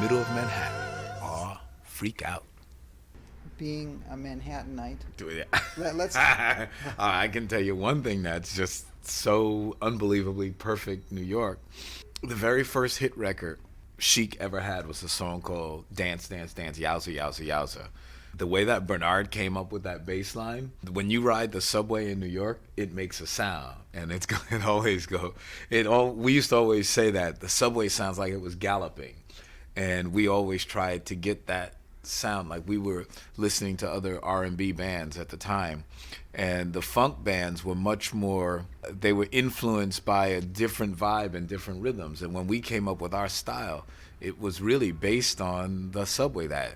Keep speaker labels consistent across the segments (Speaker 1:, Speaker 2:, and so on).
Speaker 1: middle of Manhattan. Aw, freak out.
Speaker 2: Being a Manhattanite.
Speaker 1: Do it.
Speaker 2: Let's.
Speaker 1: I can tell you one thing that's just so unbelievably perfect New York. The very first hit record Chic ever had was a song called Dance, Dance, Dance, Yowza, Yowza, Yowza. The way that Bernard came up with that bass line, when you ride the subway in New York, it makes a sound. And it always go. We used to always say that the subway sounds like it was galloping. And we always tried to get that sound, like we were listening to other R&B bands at the time, and the funk bands were much more, they were influenced by a different vibe and different rhythms. And when we came up with our style, it was really based on the subway. That,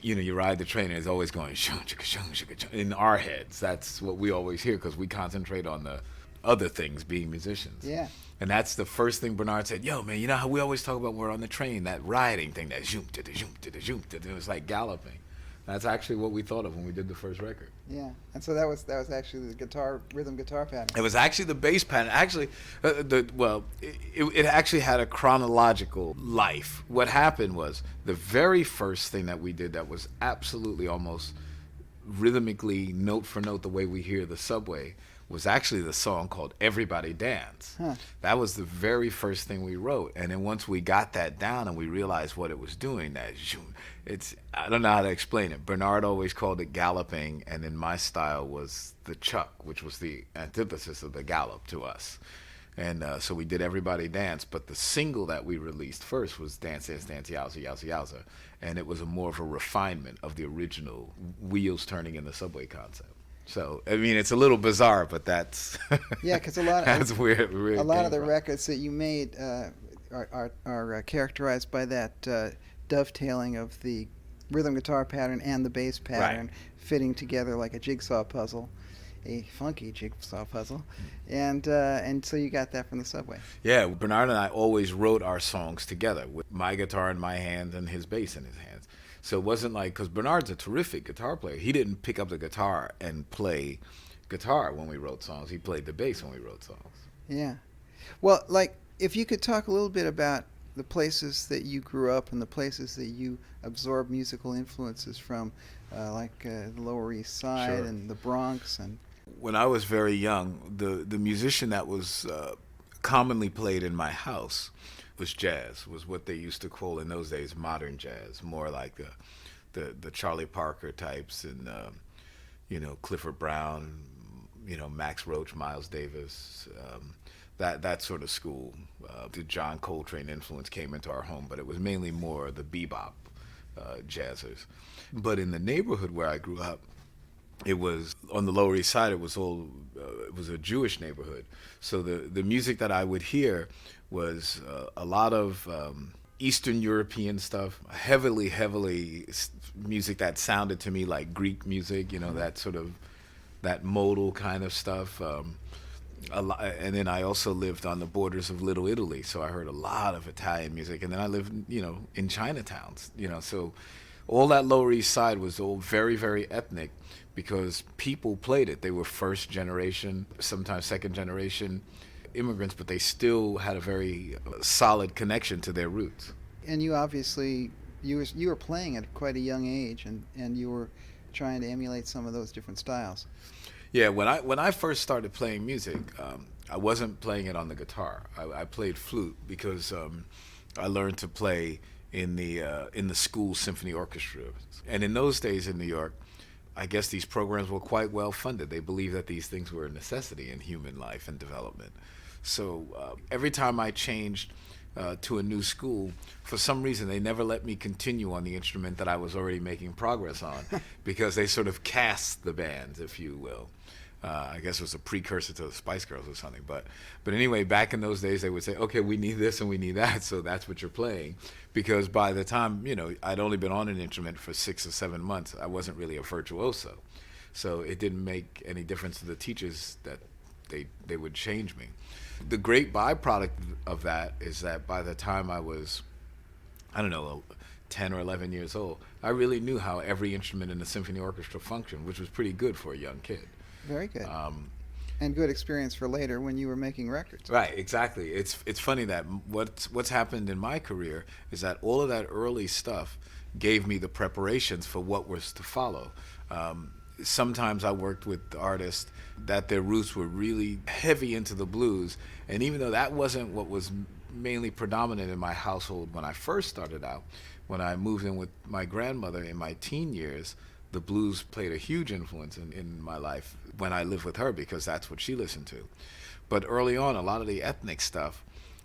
Speaker 1: you ride the train and it's always going shung, chicka, shung, chicka, chung. In our heads, that's what we always hear, because we concentrate on the other things, being musicians.
Speaker 2: Yeah.
Speaker 1: And that's the first thing Bernard said. Yo, man, you know how we always talk about when we're on the train, that riding thing, that zoom, da, da, zoom, da, da, zoom, da, da. It was like galloping. That's actually what we thought of when we did the first record.
Speaker 2: Yeah, and so that was actually the rhythm guitar pattern.
Speaker 1: It was actually the bass pattern. Actually, it actually had a chronological life. What happened was the very first thing that we did that was absolutely almost rhythmically note for note the way we hear the subway was actually the song called Everybody Dance.
Speaker 2: Huh.
Speaker 1: That was the very first thing we wrote. And then once we got that down and we realized what it was doing, I don't know how to explain it. Bernard always called it galloping, and in my style was the chuck, which was the antithesis of the gallop to us. And so we did Everybody Dance, but the single that we released first was Dance, Dance, Dance, Yowza, Yowza, Yowza. And it was more of a refinement of the original wheels turning in the subway concept. So, I mean, it's a little bizarre, but that's
Speaker 2: yeah, because
Speaker 1: that's where
Speaker 2: a lot of the
Speaker 1: from.
Speaker 2: records that you made are characterized by that dovetailing of the rhythm guitar pattern and the bass pattern fitting together like a jigsaw puzzle, a funky jigsaw puzzle, and so you got that from the subway.
Speaker 1: Yeah, Bernard and I always wrote our songs together with my guitar in my hand and his bass in his hands. So it wasn't like, because Bernard's a terrific guitar player. He didn't pick up the guitar and play guitar when we wrote songs. He played the bass when we wrote songs.
Speaker 2: Yeah. Well, like, if you could talk a little bit about the places that you grew up and the places that you absorbed musical influences from, like the Lower East Side
Speaker 1: Sure.
Speaker 2: and the Bronx. And
Speaker 1: When I was very young, the musician that was commonly played in my house was jazz, was what they used to call in those days modern jazz, more like the Charlie Parker types and Clifford Brown, Max Roach, Miles Davis, that sort of school. The John Coltrane influence came into our home, but it was mainly more the bebop jazzers. But in the neighborhood where I grew up, it was on the Lower East Side. It was a Jewish neighborhood, so the music that I would hear was a lot of Eastern European stuff, heavily music that sounded to me like Greek music, that sort of that modal kind of stuff. And then I also lived on the borders of Little Italy, so I heard a lot of Italian music. And then I lived, in Chinatowns, so all that Lower East Side was all very, very ethnic because people played it. They were first generation, sometimes second generation immigrants, but they still had a very solid connection to their roots.
Speaker 2: and you obviously you were playing at quite a young age, and you were trying to emulate some of those different styles.
Speaker 1: Yeah, when I first started playing music, I wasn't playing it on the guitar. I played flute because I learned to play in the school symphony orchestra. And in those days in New York, I guess these programs were quite well funded. They believed that these things were a necessity in human life and development. So every time I changed to a new school, for some reason they never let me continue on the instrument that I was already making progress on because they sort of cast the band, if you will. I guess it was a precursor to the Spice Girls or something. But anyway, back in those days, they would say, okay, we need this and we need that, so that's what you're playing. Because by the time, I'd only been on an instrument for 6 or 7 months, I wasn't really a virtuoso. So it didn't make any difference to the teachers that they would change me. The great byproduct of that is that by the time I was, 10 or 11 years old, I really knew how every instrument in the symphony orchestra functioned, which was pretty good for a young kid.
Speaker 2: Very good. And good experience for later when you were making records.
Speaker 1: Right, exactly. It's funny that what's happened in my career is that all of that early stuff gave me the preparations for what was to follow. Sometimes I worked with artists that their roots were really heavy into the blues, and even though that wasn't what was mainly predominant in my household when I first started out, when I moved in with my grandmother in my teen years, the blues played a huge influence in my life when I lived with her because that's what she listened to. But early on, a lot of the ethnic stuff,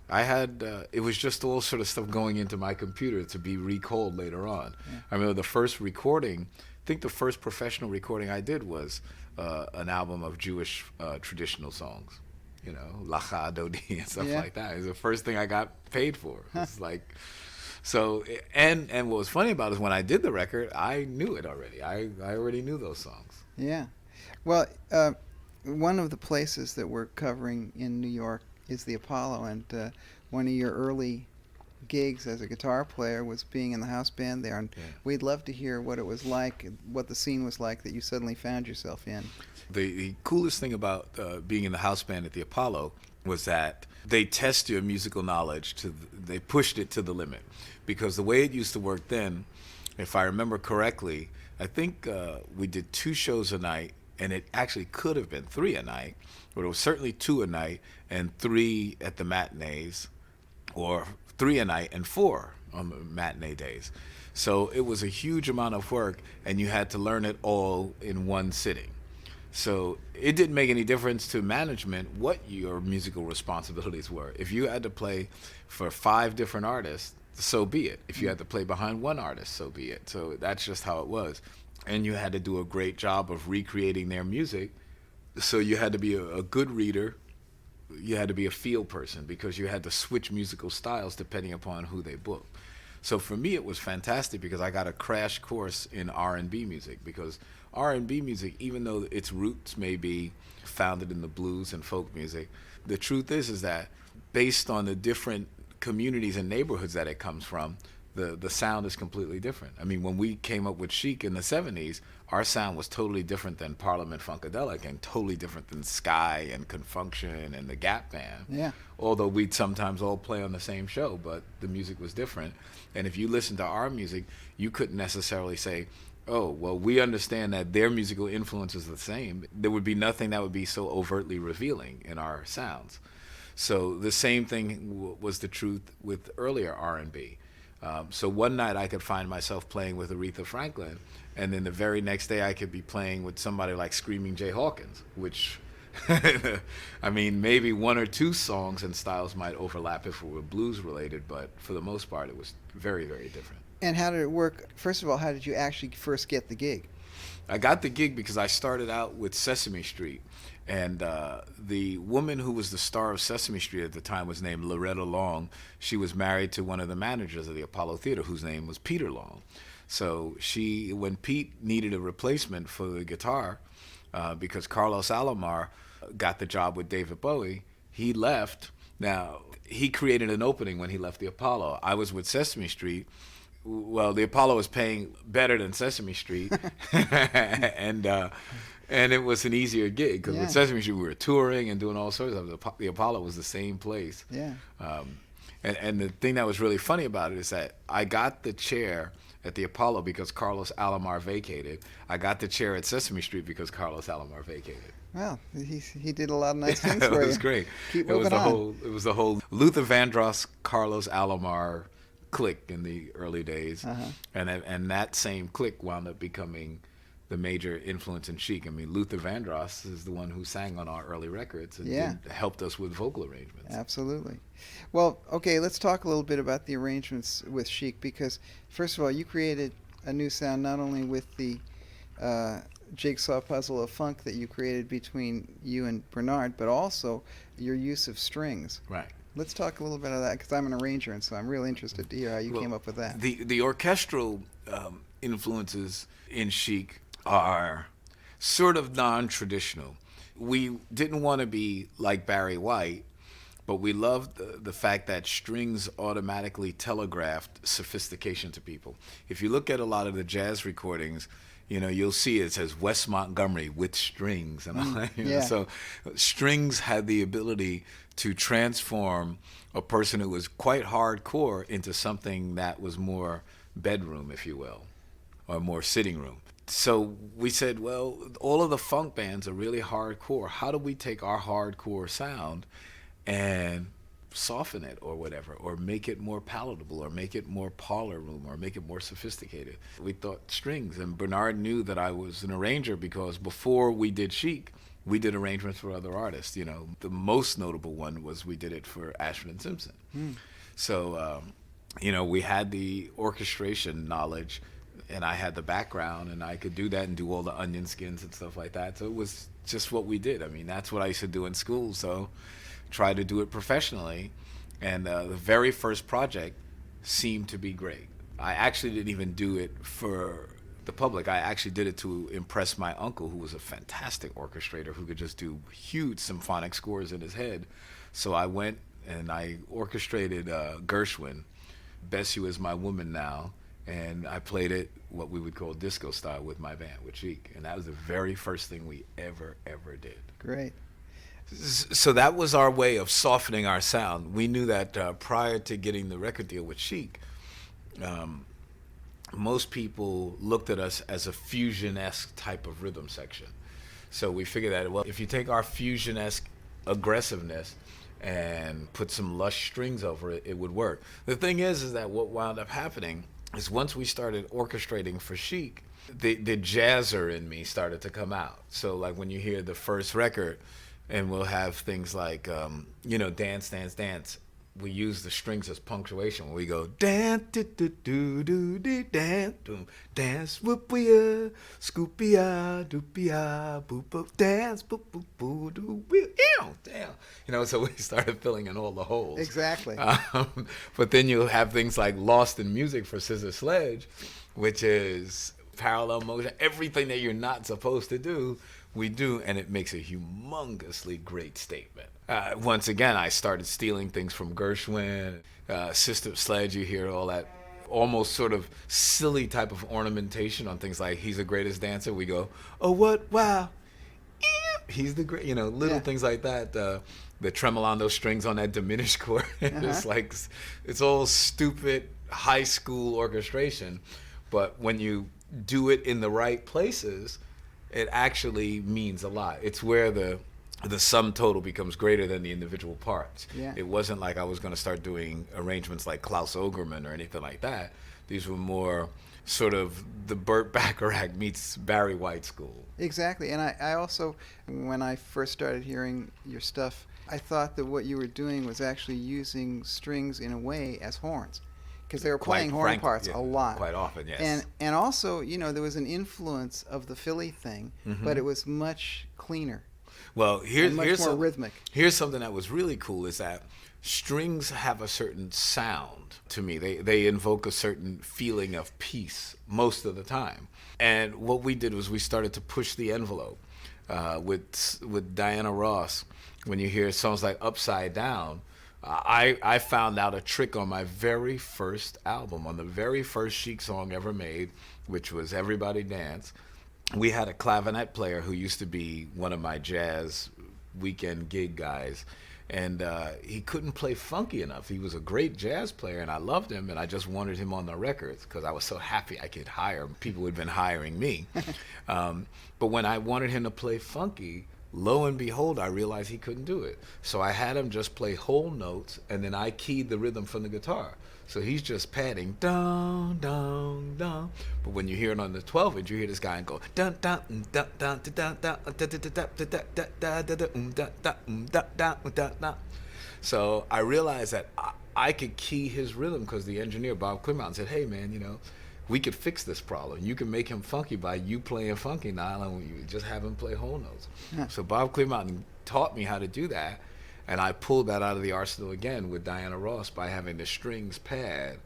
Speaker 1: I had, it was just all sort of stuff going into my computer to be recalled later on. Yeah. I remember the first recording, I think the first professional recording I did was an album of Jewish traditional songs, you know, Lacha, Dodi, and stuff like that. It was the first thing I got paid for. It's like, so, and what was funny about it is when I did the record, I knew it already. I already knew those songs.
Speaker 2: Yeah. Well, one of the places that we're covering in New York is the Apollo, and one of your early gigs as a guitar player was being in the house band there, and we'd love to hear what it was like, what the scene was like that you suddenly found yourself in.
Speaker 1: The coolest thing about being in the house band at the Apollo was that they test your musical knowledge they pushed it to the limit, because the way it used to work then, if I remember correctly, I think we did 2 shows a night, and it actually could have been 3 a night, but it was certainly 2 a night and 3 at the matinees, or 3 a night and 4 on the matinee days. So it was a huge amount of work, and you had to learn it all in one sitting. So it didn't make any difference to management what your musical responsibilities were. If you had to play for 5 different artists, so be it. If you had to play behind one artist, so be it. So that's just how it was. And you had to do a great job of recreating their music. So you had to be a good reader. You had to be a feel person, because you had to switch musical styles depending upon who they booked. So for me, it was fantastic because I got a crash course in R&B music, because R&B music, even though its roots may be founded in the blues and folk music, the truth is that based on the different communities and neighborhoods that it comes from, the sound is completely different. I mean, when we came up with Chic in the 70s, our sound was totally different than Parliament Funkadelic, and totally different than Sky and Confunction and the Gap Band.
Speaker 2: Yeah.
Speaker 1: Although we'd sometimes all play on the same show, but the music was different. And if you listen to our music, you couldn't necessarily say, oh, well, we understand that their musical influence is the same. There would be nothing that would be so overtly revealing in our sounds. So the same thing was the truth with earlier R&B. So one night I could find myself playing with Aretha Franklin, and then the very next day I could be playing with somebody like Screaming Jay Hawkins, which, I mean, maybe 1 or 2 songs and styles might overlap if it were blues related, but for the most part it was very, very different.
Speaker 2: And how did it work? First of all, how did you actually first get the gig?
Speaker 1: I got the gig because I started out with Sesame Street, and the woman who was the star of Sesame Street at the time was named Loretta Long. She was married to one of the managers of the Apollo Theater, whose name was Peter Long. So when Pete needed a replacement for the guitar, because Carlos Alomar got the job with David Bowie, he left. Now, he created an opening when he left the Apollo. I was with Sesame Street. Well, the Apollo was paying better than Sesame Street, and it was an easier gig, because with Sesame Street we were touring and doing all sorts of stuff. The Apollo was the same place.
Speaker 2: Yeah.
Speaker 1: And the thing that was really funny about it is that I got the chair at the Apollo because Carlos Alomar vacated. I got the chair at Sesame Street because Carlos Alomar vacated.
Speaker 2: Well, he did a lot of nice things for you.
Speaker 1: It was great.
Speaker 2: Keep moving on.
Speaker 1: It was the whole Luther Vandross, Carlos Alomar clique in the early days, and that same clique wound up becoming the major influence in Chic. I mean, Luther Vandross is the one who sang on our early records and helped us with vocal arrangements.
Speaker 2: Absolutely. Well, okay, let's talk a little bit about the arrangements with Chic, because first of all, you created a new sound not only with the jigsaw puzzle of funk that you created between you and Bernard, but also your use of strings.
Speaker 1: Right.
Speaker 2: Let's talk a little bit of that, because I'm an arranger, and so I'm really interested to hear how you came up with that.
Speaker 1: The orchestral influences in Chic are sort of non-traditional. We didn't want to be like Barry White, but we loved the fact that strings automatically telegraphed sophistication to people. If you look at a lot of the jazz recordings, you'll see it says West Montgomery with strings and all that.
Speaker 2: Yeah.
Speaker 1: So strings had the ability to transform a person who was quite hardcore into something that was more bedroom, if you will, or more sitting room. So we said, well, all of the funk bands are really hardcore. How do we take our hardcore sound and soften it or whatever, or make it more palatable, or make it more parlor room, or make it more sophisticated? We thought strings, and Bernard knew that I was an arranger because before we did Chic, we did arrangements for other artists. The most notable one was we did it for Ashford and Simpson. So, we had the orchestration knowledge, and I had the background, and I could do that and do all the onion skins and stuff like that. So it was just what we did. I mean, that's what I used to do in school. So try to do it professionally, and the very first project seemed to be great. I actually didn't even do it for the public. I actually did it to impress my uncle, who was a fantastic orchestrator who could just do huge symphonic scores in his head. So I went and I orchestrated Gershwin, Bessie Was My Woman Now, and I played it what we would call disco style with my band, with Chic, and that was the very first thing we ever did.
Speaker 2: Great.
Speaker 1: So that was our way of softening our sound. We knew that prior to getting the record deal with Chic, most people looked at us as a fusion-esque type of rhythm section. So we figured that, well, if you take our fusion-esque aggressiveness and put some lush strings over it, it would work. The thing is that what wound up happening is once we started orchestrating for Chic, the jazzer in me started to come out. So like when you hear the first record, and we'll have things like, dance, dance, dance. We use the strings as punctuation when we go dance, do do do do do dance, dance, whoop ya, scoopy ya, doopy ya, boop boop, dance, boop boop boo doo, damn. So we started filling in all the holes.
Speaker 2: Exactly.
Speaker 1: But then you'll have things like Lost in Music for Scissor Sledge, which is parallel motion, everything that you're not supposed to do. We do, and it makes a humongously great statement. Once again, I started stealing things from Gershwin, Sister Sledge. You hear all that almost sort of silly type of ornamentation on things like He's the Greatest Dancer. We go, oh, what, wow, he's the great, little things like that. The tremolando strings on that diminished chord. It's like, it's all stupid high school orchestration. But when you do it in the right places, it actually means a lot. It's where the sum total becomes greater than the individual parts.
Speaker 2: Yeah.
Speaker 1: It wasn't like I was going to start doing arrangements like Klaus Ogerman or anything like that. These were more sort of the Burt Bacharach meets Barry White school.
Speaker 2: Exactly. And I also, when I first started hearing your stuff, I thought that what you were doing was actually using strings in a way as horns, because they were playing horn parts a lot.
Speaker 1: Quite often, yes.
Speaker 2: And also, there was an influence of the Philly thing, but it was much cleaner.
Speaker 1: Well, here's
Speaker 2: more rhythmic.
Speaker 1: Here's something that was really cool is that strings have a certain sound to me. They invoke a certain feeling of peace most of the time. And what we did was we started to push the envelope with Diana Ross. When you hear songs like Upside Down, I found out a trick on my very first album, on the very first Chic song ever made, which was Everybody Dance. We had a clavinet player who used to be one of my jazz weekend gig guys, and he couldn't play funky enough. He was a great jazz player, and I loved him, and I just wanted him on the records because I was so happy I could hire him. People had been hiring me. But when I wanted him to play funky, lo and behold, I realized he couldn't do it. So I had him just play whole notes, and then I keyed the rhythm from the guitar. So he's just padding, down, down, down. But when you hear it on the 12-inch, you hear this guy and go, dun, dun, dun, dun, dun, dun, dun, dun. So I realized that I could key his rhythm because the engineer, Bob Clearmountain, said, hey, man, we could fix this problem. You can make him funky by you playing funky, Nile, and you just have him play whole notes. Yeah. So Bob Clearmountain taught me how to do that, and I pulled that out of the arsenal again with Diana Ross by having the strings pad.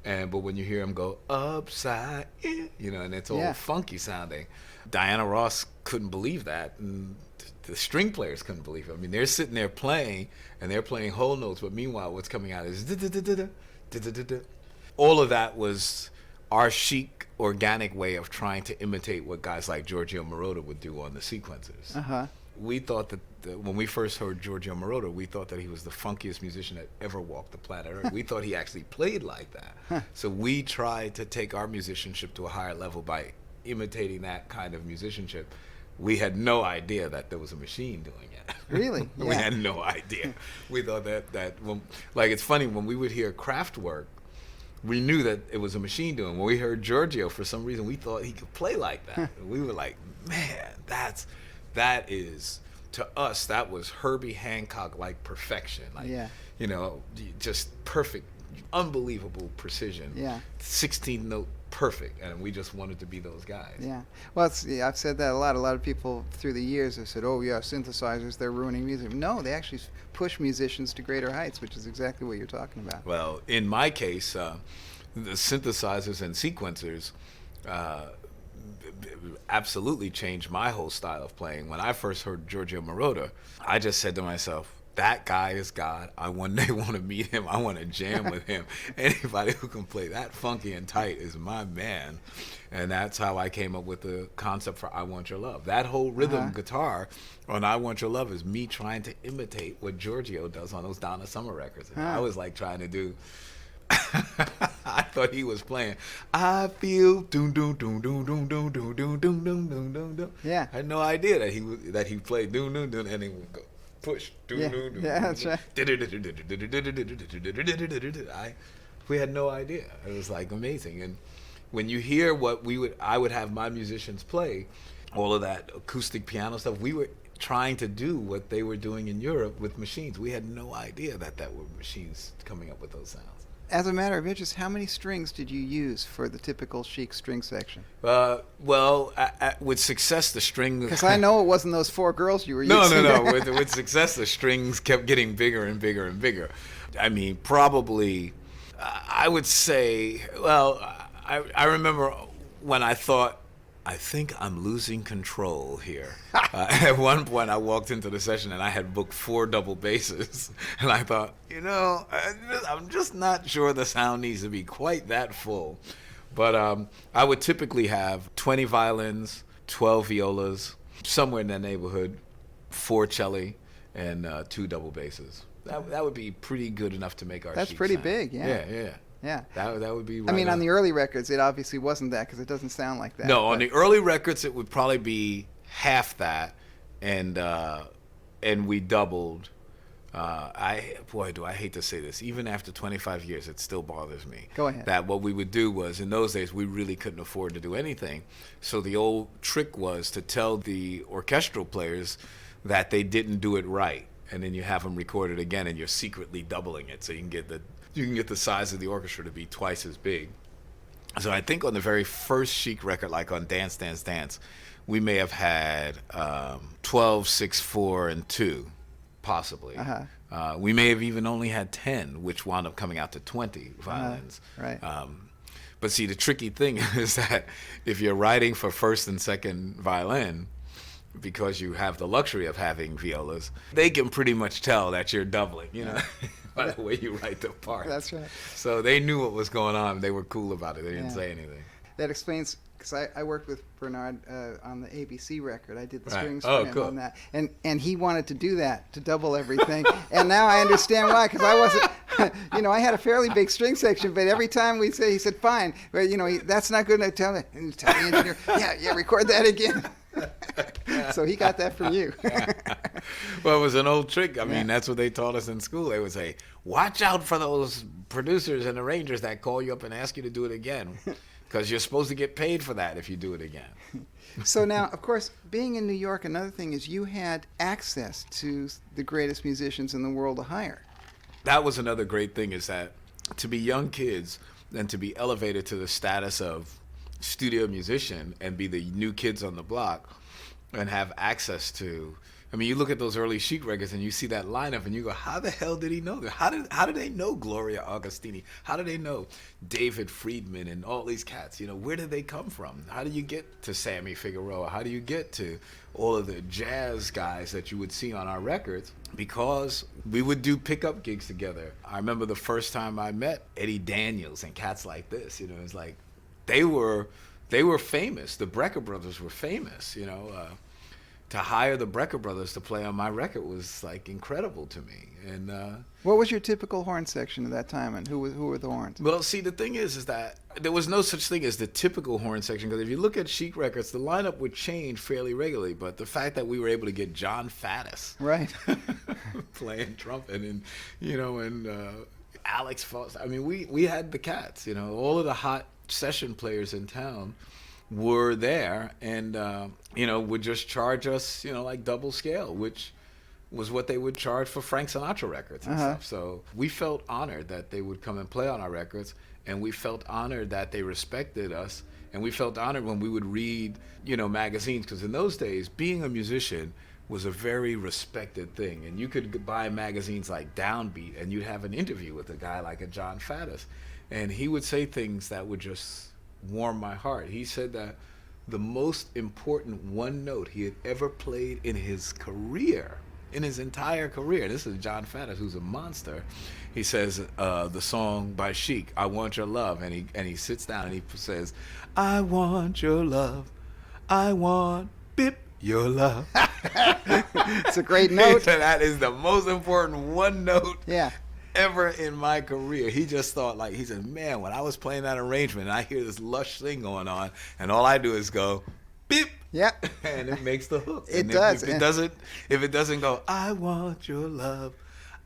Speaker 1: But when you hear him go upside in, and it's all funky sounding. Diana Ross couldn't believe that, and the string players couldn't believe it. I mean, they're sitting there playing, and they're playing whole notes, but meanwhile, what's coming out is da-da-da-da-da, da-da-da-da. All of that was our Chic organic way of trying to imitate what guys like Giorgio Moroder would do on the sequencers.
Speaker 2: Uh-huh.
Speaker 1: We thought that when we first heard Giorgio Moroder, we thought that he was the funkiest musician that ever walked the planet Earth. We thought he actually played like that. So we tried to take our musicianship to a higher level by imitating that kind of musicianship. We had no idea that there was a machine doing it.
Speaker 2: Really?
Speaker 1: We had no idea. We thought that when, like, it's funny, when we would hear Kraftwerk, we knew that it was a machine doing it. When we heard Giorgio, for some reason, we thought he could play like that. We were like, man, that is, to us, that was Herbie Hancock-like perfection. Like, you know, just perfect, unbelievable precision.
Speaker 2: Yeah.
Speaker 1: 16th note perfect, and we just wanted to be those guys.
Speaker 2: Yeah. Well, I've said that a lot. A lot of people through the years have said, oh, yeah, synthesizers, they're ruining music. No, they actually push musicians to greater heights, which is exactly what you're talking about.
Speaker 1: Well, in my case, the synthesizers and sequencers absolutely changed my whole style of playing. When I first heard Giorgio Moroder, I just said to myself, that guy is God. I one day want to meet him. I want to jam with him. Anybody who can play that funky and tight is my man. And that's how I came up with the concept for I Want Your Love. That whole rhythm guitar on I Want Your Love is me trying to imitate what Giorgio does on those Donna Summer records. And I was like trying to do I thought he was playing I feel doom doom doom doom doom doom doom doom doom doom doom doom doom.
Speaker 2: Yeah.
Speaker 1: I had no idea that he played doom doom doom, and he would go push doom doom doom.
Speaker 2: Yeah, that's right.
Speaker 1: We had no idea. It was like amazing. And when you hear what I would have my musicians play, all of that acoustic piano stuff, we were trying to do what they were doing in Europe with machines. We had no idea that were machines coming up with those sounds.
Speaker 2: As a matter of interest, how many strings did you use for the typical Chic string section?
Speaker 1: Well, with success, the string...
Speaker 2: Because I know it wasn't those 4 girls you were
Speaker 1: No.
Speaker 2: using.
Speaker 1: With success, the strings kept getting bigger and bigger and bigger. I mean, probably, I would say, well, I remember when I thought, I think I'm losing control here. At one point, I walked into the session and I had booked 4 double basses. And I thought, you know, I'm just not sure the sound needs to be quite that full. But I would typically have 20 violins, 12 violas, somewhere in that neighborhood, 4 celli, and 2 double basses. That would be pretty good enough to make our
Speaker 2: That's
Speaker 1: Chic
Speaker 2: pretty
Speaker 1: sound.
Speaker 2: big, yeah.
Speaker 1: Yeah. That would be right.
Speaker 2: I mean, on the early records, it obviously wasn't that because it doesn't sound like that.
Speaker 1: No, on the early records, it would probably be half that, and we doubled. Do I hate to say this. Even after 25 years, it still bothers me.
Speaker 2: Go ahead.
Speaker 1: That what we would do was, in those days, we really couldn't afford to do anything. So the old trick was to tell the orchestral players that they didn't do it right, and then you have them record it again, and you're secretly doubling it, so you can get the size of the orchestra to be twice as big. So I think on the very first Chic record, like on Dance, Dance, Dance, we may have had 12, 6, 4, and 2, possibly. We may have even only had 10, which wound up coming out to 20 violins.
Speaker 2: Right.
Speaker 1: But see, the tricky thing is that if you're writing for first and second violin, because you have the luxury of having violas, they can pretty much tell that you're doubling, you know, by the way you write the parts.
Speaker 2: That's right.
Speaker 1: So they knew what was going on. They were cool about it. They didn't say anything.
Speaker 2: That explains, because I worked with Bernard on the ABC record. I did the
Speaker 1: Right.
Speaker 2: strings
Speaker 1: Oh,
Speaker 2: for him
Speaker 1: cool.
Speaker 2: on that. And he wanted to do that, to double everything. And now I understand why, because I wasn't, you know, I had a fairly big string section, but every time we say, he said, fine. But, you know, that's not good enough. Tell the engineer, yeah, record that again. So he got that from you.
Speaker 1: Well, it was an old trick. I mean, that's what they taught us in school. They would say, watch out for those producers and arrangers that call you up and ask you to do it again, because you're supposed to get paid for that if you do it again.
Speaker 2: So now, of course, being in New York, another thing is you had access to the greatest musicians in the world to hire.
Speaker 1: That was another great thing, is that to be young kids and to be elevated to the status of studio musician and be the new kids on the block and have access to, I mean, you look at those early Chic records and you see that lineup and you go, how the hell did he know that? How did they know Gloria Augustini? How did they know David Friedman and all these cats? You know, where did they come from? How do you get to Sammy Figueroa? How do you get to all of the jazz guys that you would see on our records? Because we would do pickup gigs together. I remember the first time I met Eddie Daniels and cats like this. You know, it's like they were they were famous. The Brecker brothers were famous, you know. To hire the Brecker brothers to play on my record was like incredible to me. And
Speaker 2: what was your typical horn section at that time, and who were the horns?
Speaker 1: well, see, the thing is that there was no such thing as the typical horn section, because if you look at Chic records, the lineup would change fairly regularly. But the fact that we were able to get John Faddis
Speaker 2: Right.
Speaker 1: playing trumpet, and you know, and Alex Foster, I mean, we had the cats, you know, all of the hot session players in town were there, and you know, would just charge us, you know, like double scale, which was what they would charge for Frank Sinatra records and stuff. So we felt honored that they would come and play on our records, and we felt honored that they respected us, and we felt honored when we would read, you know, magazines, because in those days, being a musician was a very respected thing, and you could buy magazines like Downbeat, and you'd have an interview with a guy like a John Faddis, and he would say things that would just warm my heart. He said that the most important one note he had ever played in his career, in his entire career, this is John Faddis, who's a monster. He says the song by Chic, "I Want Your Love," and he sits down and he says, "I want your love, I want bip your love."
Speaker 2: It's a great note.
Speaker 1: That is the most important one note.
Speaker 2: Yeah.
Speaker 1: Ever in my career. He just thought, like, he said, man, when I was playing that arrangement and I hear this lush thing going on, and all I do is go beep,
Speaker 2: Yep.
Speaker 1: and it makes the hook.
Speaker 2: It
Speaker 1: And
Speaker 2: does.
Speaker 1: if it doesn't go, "I want your love,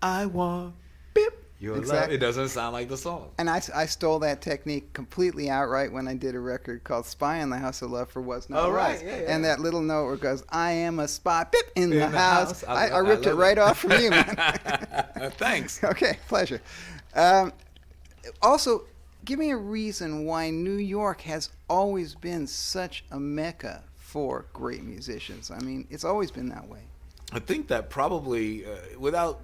Speaker 1: I want beep your love,"
Speaker 2: Exactly.
Speaker 1: it doesn't sound like the song.
Speaker 2: And I stole that technique completely outright when I did a record called "Spy in the House of Love for Was Not
Speaker 1: Oh, right,
Speaker 2: Was."
Speaker 1: yeah, yeah.
Speaker 2: And that little note where it goes, "I am a spy beep, in the
Speaker 1: the
Speaker 2: house."
Speaker 1: house.
Speaker 2: I
Speaker 1: I
Speaker 2: ripped it
Speaker 1: love
Speaker 2: right
Speaker 1: it.
Speaker 2: off from you, man.
Speaker 1: Thanks.
Speaker 2: Okay, pleasure. Also, give me a reason why New York has always been such a mecca for great musicians. I mean, it's always been that way.
Speaker 1: I think that probably, without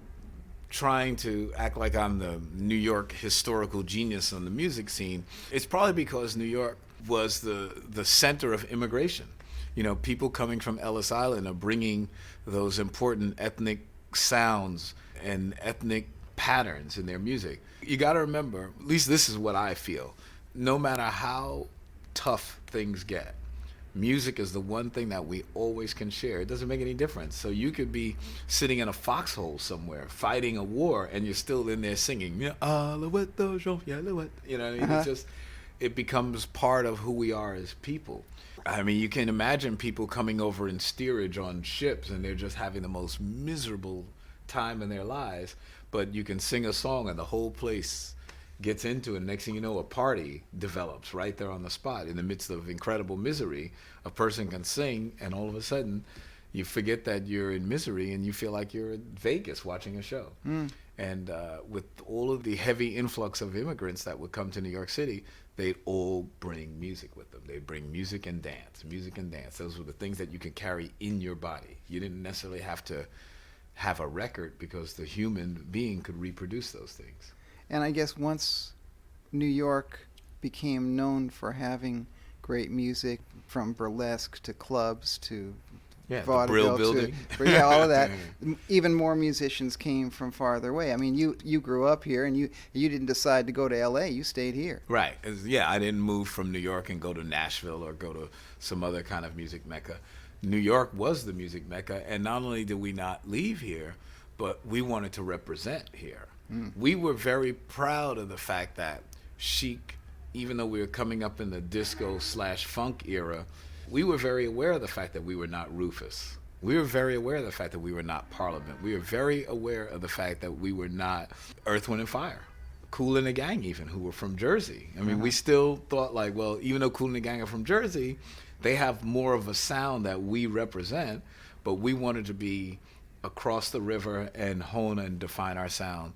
Speaker 1: trying to act like I'm the New York historical genius on the music scene, it's probably because New York was the center of immigration. You know, people coming from Ellis Island are bringing those important ethnic sounds and ethnic patterns in their music. You got to remember, at least this is what I feel, no matter how tough things get, music is the one thing that we always can share. It doesn't make any difference. So you could be sitting in a foxhole somewhere fighting a war, and you're still in there singing, you know, it's just, it becomes part of who we are as people. I mean, you can imagine people coming over in steerage on ships, and they're just having the most miserable time in their lives, but you can sing a song and the whole place gets into it. Next thing you know, a party develops right there on the spot. In the midst of incredible misery, a person can sing, and all of a sudden you forget that you're in misery and you feel like you're in Vegas watching a show. And with all of the heavy influx of immigrants that would come to New York City, they'd all bring music with them. They'd bring music and dance, music and dance. Those were the things that you could carry in your body. You didn't necessarily have to have a record, because the human being could reproduce those things.
Speaker 2: And I guess once New York became known for having great music, from burlesque to clubs to
Speaker 1: Yeah, the
Speaker 2: vaudeville
Speaker 1: Brill Building.
Speaker 2: yeah, all of that. Even more musicians came from farther away. I mean, you grew up here, and you didn't decide to go to L.A. You stayed here.
Speaker 1: Right. Yeah, I didn't move from New York and go to Nashville or go to some other kind of music mecca. New York was the music mecca, and not only did we not leave here, but we wanted to represent here. We were very proud of the fact that Chic, even though we were coming up in the disco/funk era, we were very aware of the fact that we were not Rufus. We were very aware of the fact that we were not Parliament. We were very aware of the fact that we were not Earth, Wind and Fire. Kool and the Gang, even, who were from Jersey. I mean, we still thought, like, well, even though Kool and the Gang are from Jersey, they have more of a sound that we represent, but we wanted to be across the river and hone and define our sound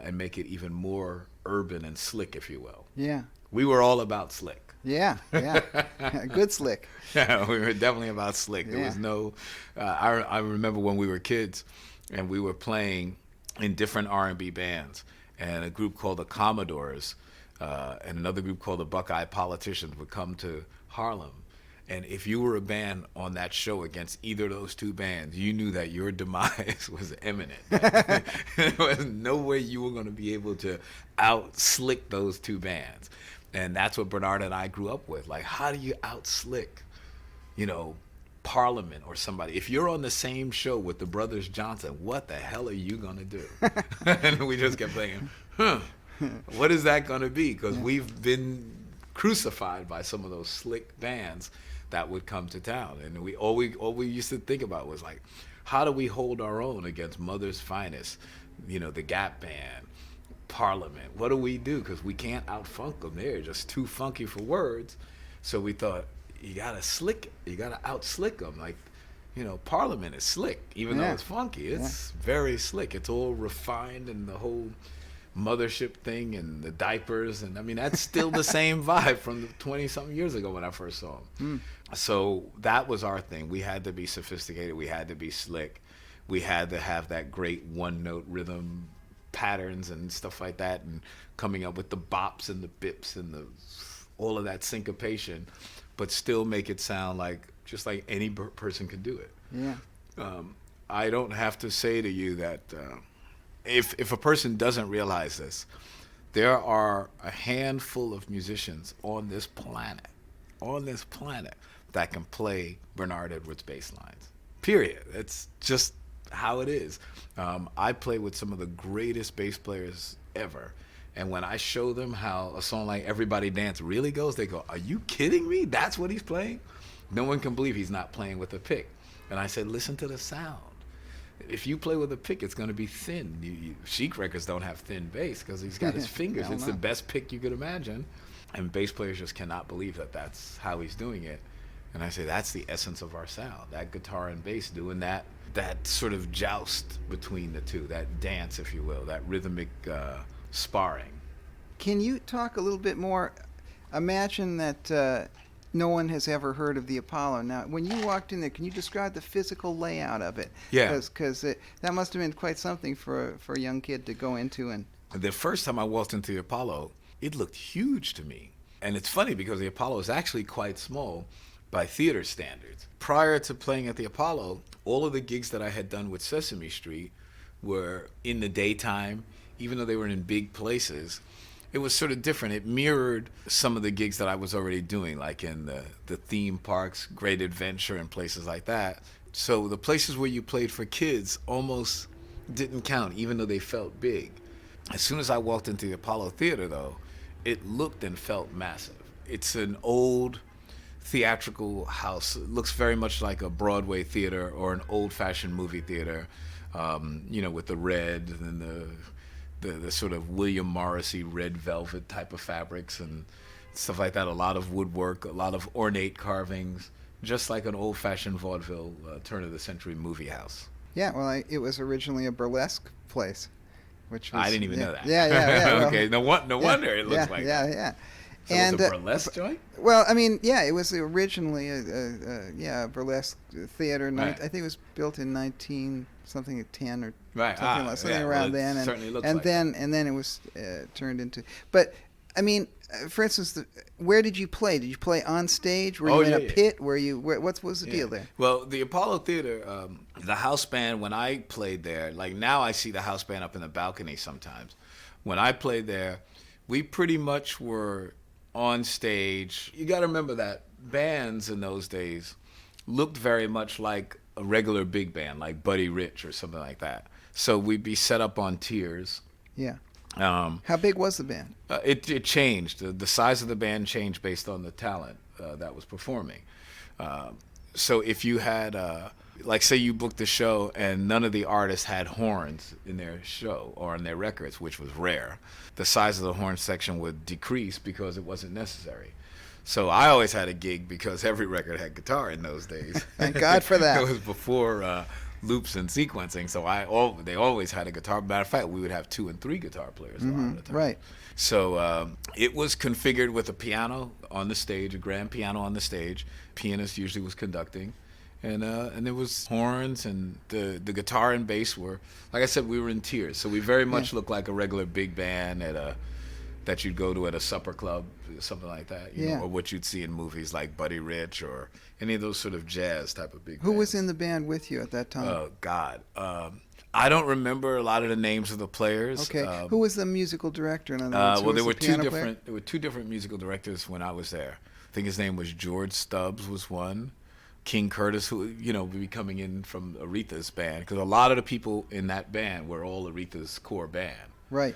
Speaker 1: and make it even more urban and slick, if you will.
Speaker 2: Yeah.
Speaker 1: We were all about slick.
Speaker 2: Yeah. Good slick.
Speaker 1: Yeah, we were definitely about slick. There was no, I remember when we were kids and we were playing in different R&B bands, and a group called the Commodores and another group called the Buckeye Politicians would come to Harlem. And if you were a band on that show against either of those two bands, you knew that your demise was imminent. There was no way you were going to be able to out-slick those two bands. And that's what Bernard and I grew up with. Like, how do you out-slick, you know, Parliament or somebody? If you're on the same show with the Brothers Johnson, what the hell are you going to do? And we just kept thinking, what is that going to be? Because we've been crucified by some of those slick bands that would come to town. And all we used to think about was like, how do we hold our own against Mother's Finest, you know, the Gap Band, Parliament? What do we do? Because we can't out-funk them. They're just too funky for words. So we thought, you got to slick it. You got to out-slick them. Like, you know, Parliament is slick. Even though it's funky, it's very slick. It's all refined, and the whole mothership thing and the diapers, and I mean that's still the same vibe from the 20-something years ago when I first saw them. So that was our thing. We had to be sophisticated. We had to be slick. We had to have that great one-note rhythm patterns and stuff like that, and coming up with the bops and the bips and all of that syncopation, but still make it sound like just like any person could do it. I don't have to say to you that if a person doesn't realize this, there are a handful of musicians on this planet that can play Bernard Edwards bass lines. Period. It's just how it is. I play with some of the greatest bass players ever, and when I show them how a song like Everybody Dance really goes, they go, "Are you kidding me? That's what he's playing?" No one can believe he's not playing with a pick. And I said, listen to the sound. If you play with a pick, it's going to be thin. Chic records don't have thin bass because he's got his fingers. It's the best pick you could imagine. And bass players just cannot believe that that's how he's doing it. And I say, that's the essence of our sound, that guitar and bass doing that sort of joust between the two, that dance, if you will, that rhythmic sparring.
Speaker 2: Can you talk a little bit more? Imagine that no one has ever heard of the Apollo. Now, when you walked in there, can you describe the physical layout of it?
Speaker 1: Yeah.
Speaker 2: Because that must have been quite something for a young kid to go into. And
Speaker 1: the first time I walked into the Apollo, it looked huge to me. And it's funny because the Apollo is actually quite small by theater standards. Prior to playing at the Apollo, all of the gigs that I had done with Sesame Street were in the daytime, even though they were in big places. It was sort of different. It mirrored some of the gigs that I was already doing, like in the theme parks, Great Adventure, and places like that. So the places where you played for kids almost didn't count, even though they felt big. As soon as I walked into the Apollo Theater, though, it looked and felt massive. It's an old theatrical house. It looks very much like a Broadway theater or an old-fashioned movie theater, with the red and the sort of William Morrissey red velvet type of fabrics and stuff like that. A lot of woodwork, a lot of ornate carvings, just like an old-fashioned vaudeville turn-of-the-century movie house.
Speaker 2: Yeah, well, it was originally a burlesque place, which was,
Speaker 1: I didn't even know that.
Speaker 2: Yeah. Well,
Speaker 1: okay, no wonder it looks like that.
Speaker 2: Yeah.
Speaker 1: So
Speaker 2: and
Speaker 1: it was a burlesque joint?
Speaker 2: Well, I mean, yeah, it was originally a burlesque theater.
Speaker 1: Right.
Speaker 2: I think it was built in 10 or
Speaker 1: right.
Speaker 2: something around then. And
Speaker 1: certainly looks
Speaker 2: and
Speaker 1: like
Speaker 2: then and then it was turned into. But I mean, for instance, where did you play? Did you play on stage? Were you in a pit? What was the deal there?
Speaker 1: Well, the Apollo Theater, the house band, when I played there, like now I see the house band up in the balcony sometimes. When I played there, we pretty much were on stage. You got to remember that bands in those days looked very much like a regular big band, like Buddy Rich or something like that. So we'd be set up on tiers.
Speaker 2: Yeah. How big was the band?
Speaker 1: It changed. The size of the band changed based on the talent that was performing. So if you had, like say you booked a show and none of the artists had horns in their show or in their records, which was rare, the size of the horn section would decrease because it wasn't necessary. So I always had a gig because every record had guitar in those days.
Speaker 2: Thank God for that.
Speaker 1: It was before loops and sequencing, so they always had a guitar. Matter of fact, we would have 2 and 3 guitar players a lot of the time.
Speaker 2: Right.
Speaker 1: So it was configured with a piano on the stage, a grand piano on the stage. Pianist usually was conducting, and there was horns, and the guitar and bass were, like I said, we were in tiers. So we very much looked like a regular big band that you'd go to at a supper club, something like that, you know, or what you'd see in movies like Buddy Rich or any of those sort of jazz type of big bands.
Speaker 2: Who was in the band with you at that time?
Speaker 1: Oh, God. I don't remember a lot of the names of the players.
Speaker 2: Okay. Who was the musical director? In other words, who
Speaker 1: Well,
Speaker 2: was
Speaker 1: there
Speaker 2: the
Speaker 1: were two
Speaker 2: piano
Speaker 1: different.
Speaker 2: player?
Speaker 1: There were two different musical directors when I was there. I think his name was George Stubbs was one. King Curtis, who would be coming in from Aretha's band, because a lot of the people in that band were all Aretha's core band.
Speaker 2: Right.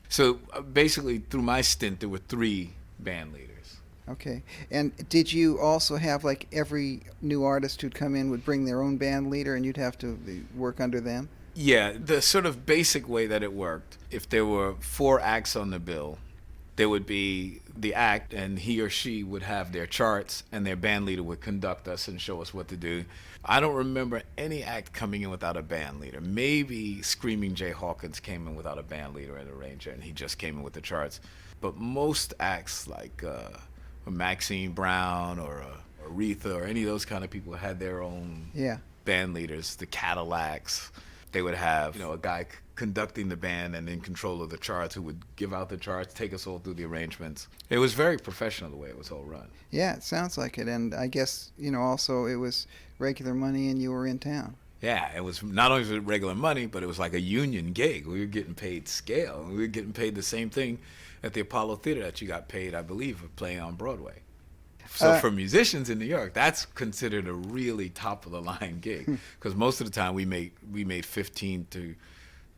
Speaker 1: So basically, through my stint, there were three band leaders.
Speaker 2: Okay. And did you also have, like, every new artist who'd come in would bring their own band leader and you'd have to work under them?
Speaker 1: Yeah, the sort of basic way that it worked, if there were 4 acts on the bill, there would be the act, and he or she would have their charts, and their band leader would conduct us and show us what to do. I don't remember any act coming in without a band leader. Maybe Screaming Jay Hawkins came in without a band leader and arranger, and he just came in with the charts. But most acts, like Maxine Brown or Aretha or any of those kind of people, had their own band leaders. The Cadillacs, they would have a guy conducting the band and in control of the charts, who would give out the charts, take us all through the arrangements. It was very professional the way it was all run.
Speaker 2: Yeah, it sounds like it. And I guess, also it was regular money and you were in town.
Speaker 1: Yeah, it was not only was it regular money, but it was like a union gig. We were getting paid scale. We were getting paid the same thing at the Apollo Theater that you got paid, I believe, for playing on Broadway. So for musicians in New York, that's considered a really top-of-the-line gig, because most of the time we made 15 to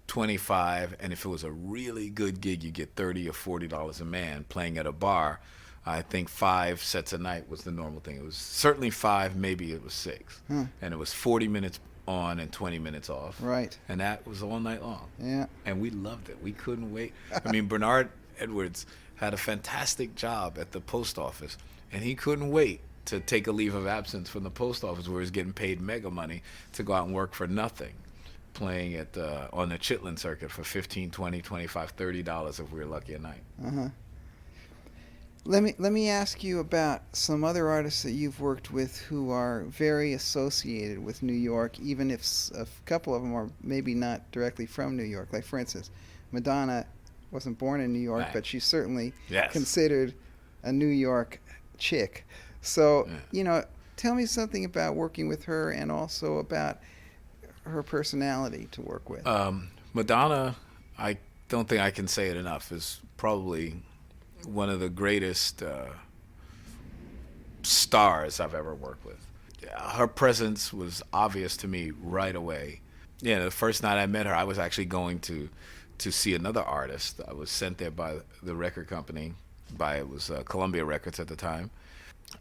Speaker 1: 25, and if it was a really good gig, you get $30 or $40 a man playing at a bar. I think 5 sets a night was the normal thing. It was certainly 5, maybe it was 6, and it was 40 minutes on and 20 minutes off.
Speaker 2: Right.
Speaker 1: And that was all night long.
Speaker 2: Yeah.
Speaker 1: And we loved it. We couldn't wait. I mean, Bernard Edwards had a fantastic job at the post office, and he couldn't wait to take a leave of absence from the post office, where he was getting paid mega money, to go out and work for nothing, playing at on the Chitlin circuit for $15, $20, $25, $30 if we were lucky a night.
Speaker 2: Let me ask you about some other artists that you've worked with who are very associated with New York, even if a couple of them are maybe not directly from New York. Like, for instance, Madonna wasn't born in New York,
Speaker 1: Right.
Speaker 2: but she's certainly
Speaker 1: Yes.
Speaker 2: considered a New York chick. So,
Speaker 1: Yeah.
Speaker 2: tell me something about working with her, and also about her personality to work with.
Speaker 1: Madonna, I don't think I can say it enough, is probably one of the greatest stars I've ever worked with. Her presence was obvious to me right away. The first night I met her, I was actually going to see another artist. I was sent there by the record company, it was Columbia Records at the time.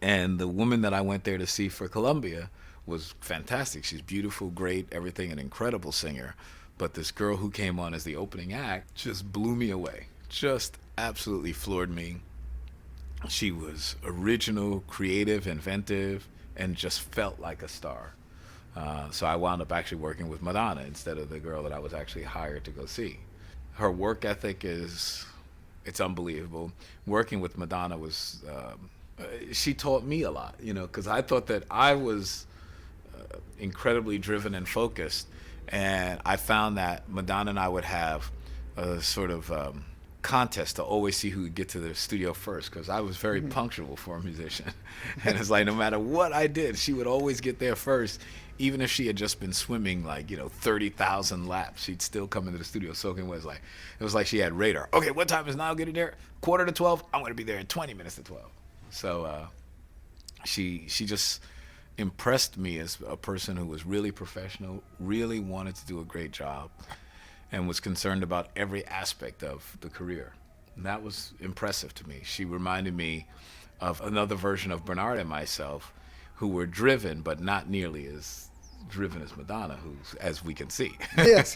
Speaker 1: And the woman that I went there to see for Columbia was fantastic. She's beautiful, great, everything, an incredible singer. But this girl who came on as the opening act just blew me away. Just absolutely floored me. She was original, creative, inventive, and just felt like a star. So I wound up actually working with Madonna instead of the girl that I was actually hired to go see. Her work ethic it's unbelievable. Working with Madonna was, she taught me a lot, because I thought that I was incredibly driven and focused, and I found that Madonna and I would have a sort of contest to always see who would get to the studio first, because I was very punctual for a musician. And it's like, no matter what I did, she would always get there first. Even if she had just been swimming 30,000 laps, she'd still come into the studio soaking wet. It was like she had radar. Okay, what time is Nile getting there? 11:45. I'm going to be there in 20 minutes to 12. So she just impressed me as a person who was really professional, really wanted to do a great job, and was concerned about every aspect of the career. And that was impressive to me. She reminded me of another version of Bernard and myself, who were driven, but not nearly as driven as Madonna, as we can see.
Speaker 2: Yes.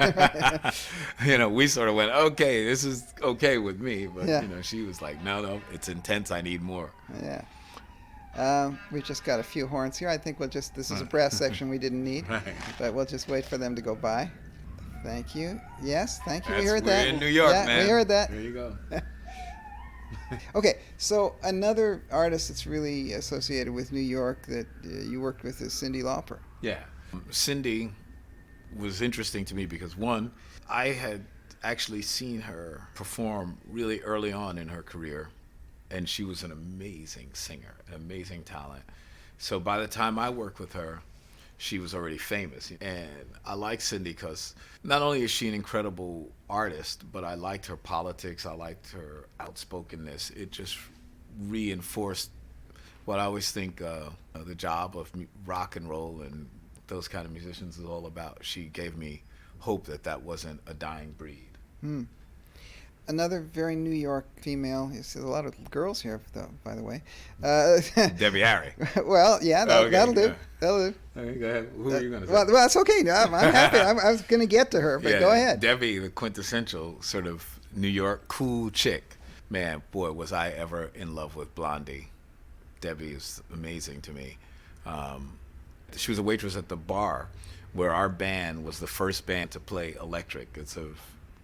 Speaker 1: We sort of went, okay, this is okay with me, but
Speaker 2: Yeah.
Speaker 1: she was like, no, it's intense, I need more.
Speaker 2: Yeah. We've just got a few horns here. I think this is a brass section we didn't need,
Speaker 1: Right.
Speaker 2: but we'll just wait for them to go by. Thank you. Yes, thank you. We
Speaker 1: We're
Speaker 2: heard that.
Speaker 1: in New York,
Speaker 2: yeah,
Speaker 1: man.
Speaker 2: We heard that.
Speaker 1: There you go.
Speaker 2: Okay, so another artist that's really associated with New York that you worked with is Cyndi Lauper.
Speaker 1: Yeah. Cyndi was interesting to me because, one, I had actually seen her perform really early on in her career, and she was an amazing singer, an amazing talent. So by the time I worked with her, she was already famous. And I like Cyndi because not only is she an incredible artist, but I liked her politics. I liked her outspokenness. It just reinforced what I always think the job of rock and roll and those kind of musicians is all about. She gave me hope that that wasn't a dying breed.
Speaker 2: Hmm. Another very New York female. There's a lot of girls here, though, by the way.
Speaker 1: Debbie Harry.
Speaker 2: Well, yeah, that'll do. That'll do.
Speaker 1: Okay, go ahead. Who are you going to say?
Speaker 2: Well, that's okay. No, I'm happy. I was going to get to her, but
Speaker 1: Yeah,
Speaker 2: go ahead.
Speaker 1: Debbie, the quintessential sort of New York cool chick. Man, boy, was I ever in love with Blondie. Debbie is amazing to me. She was a waitress at the bar where our band was the first band to play electric. It's a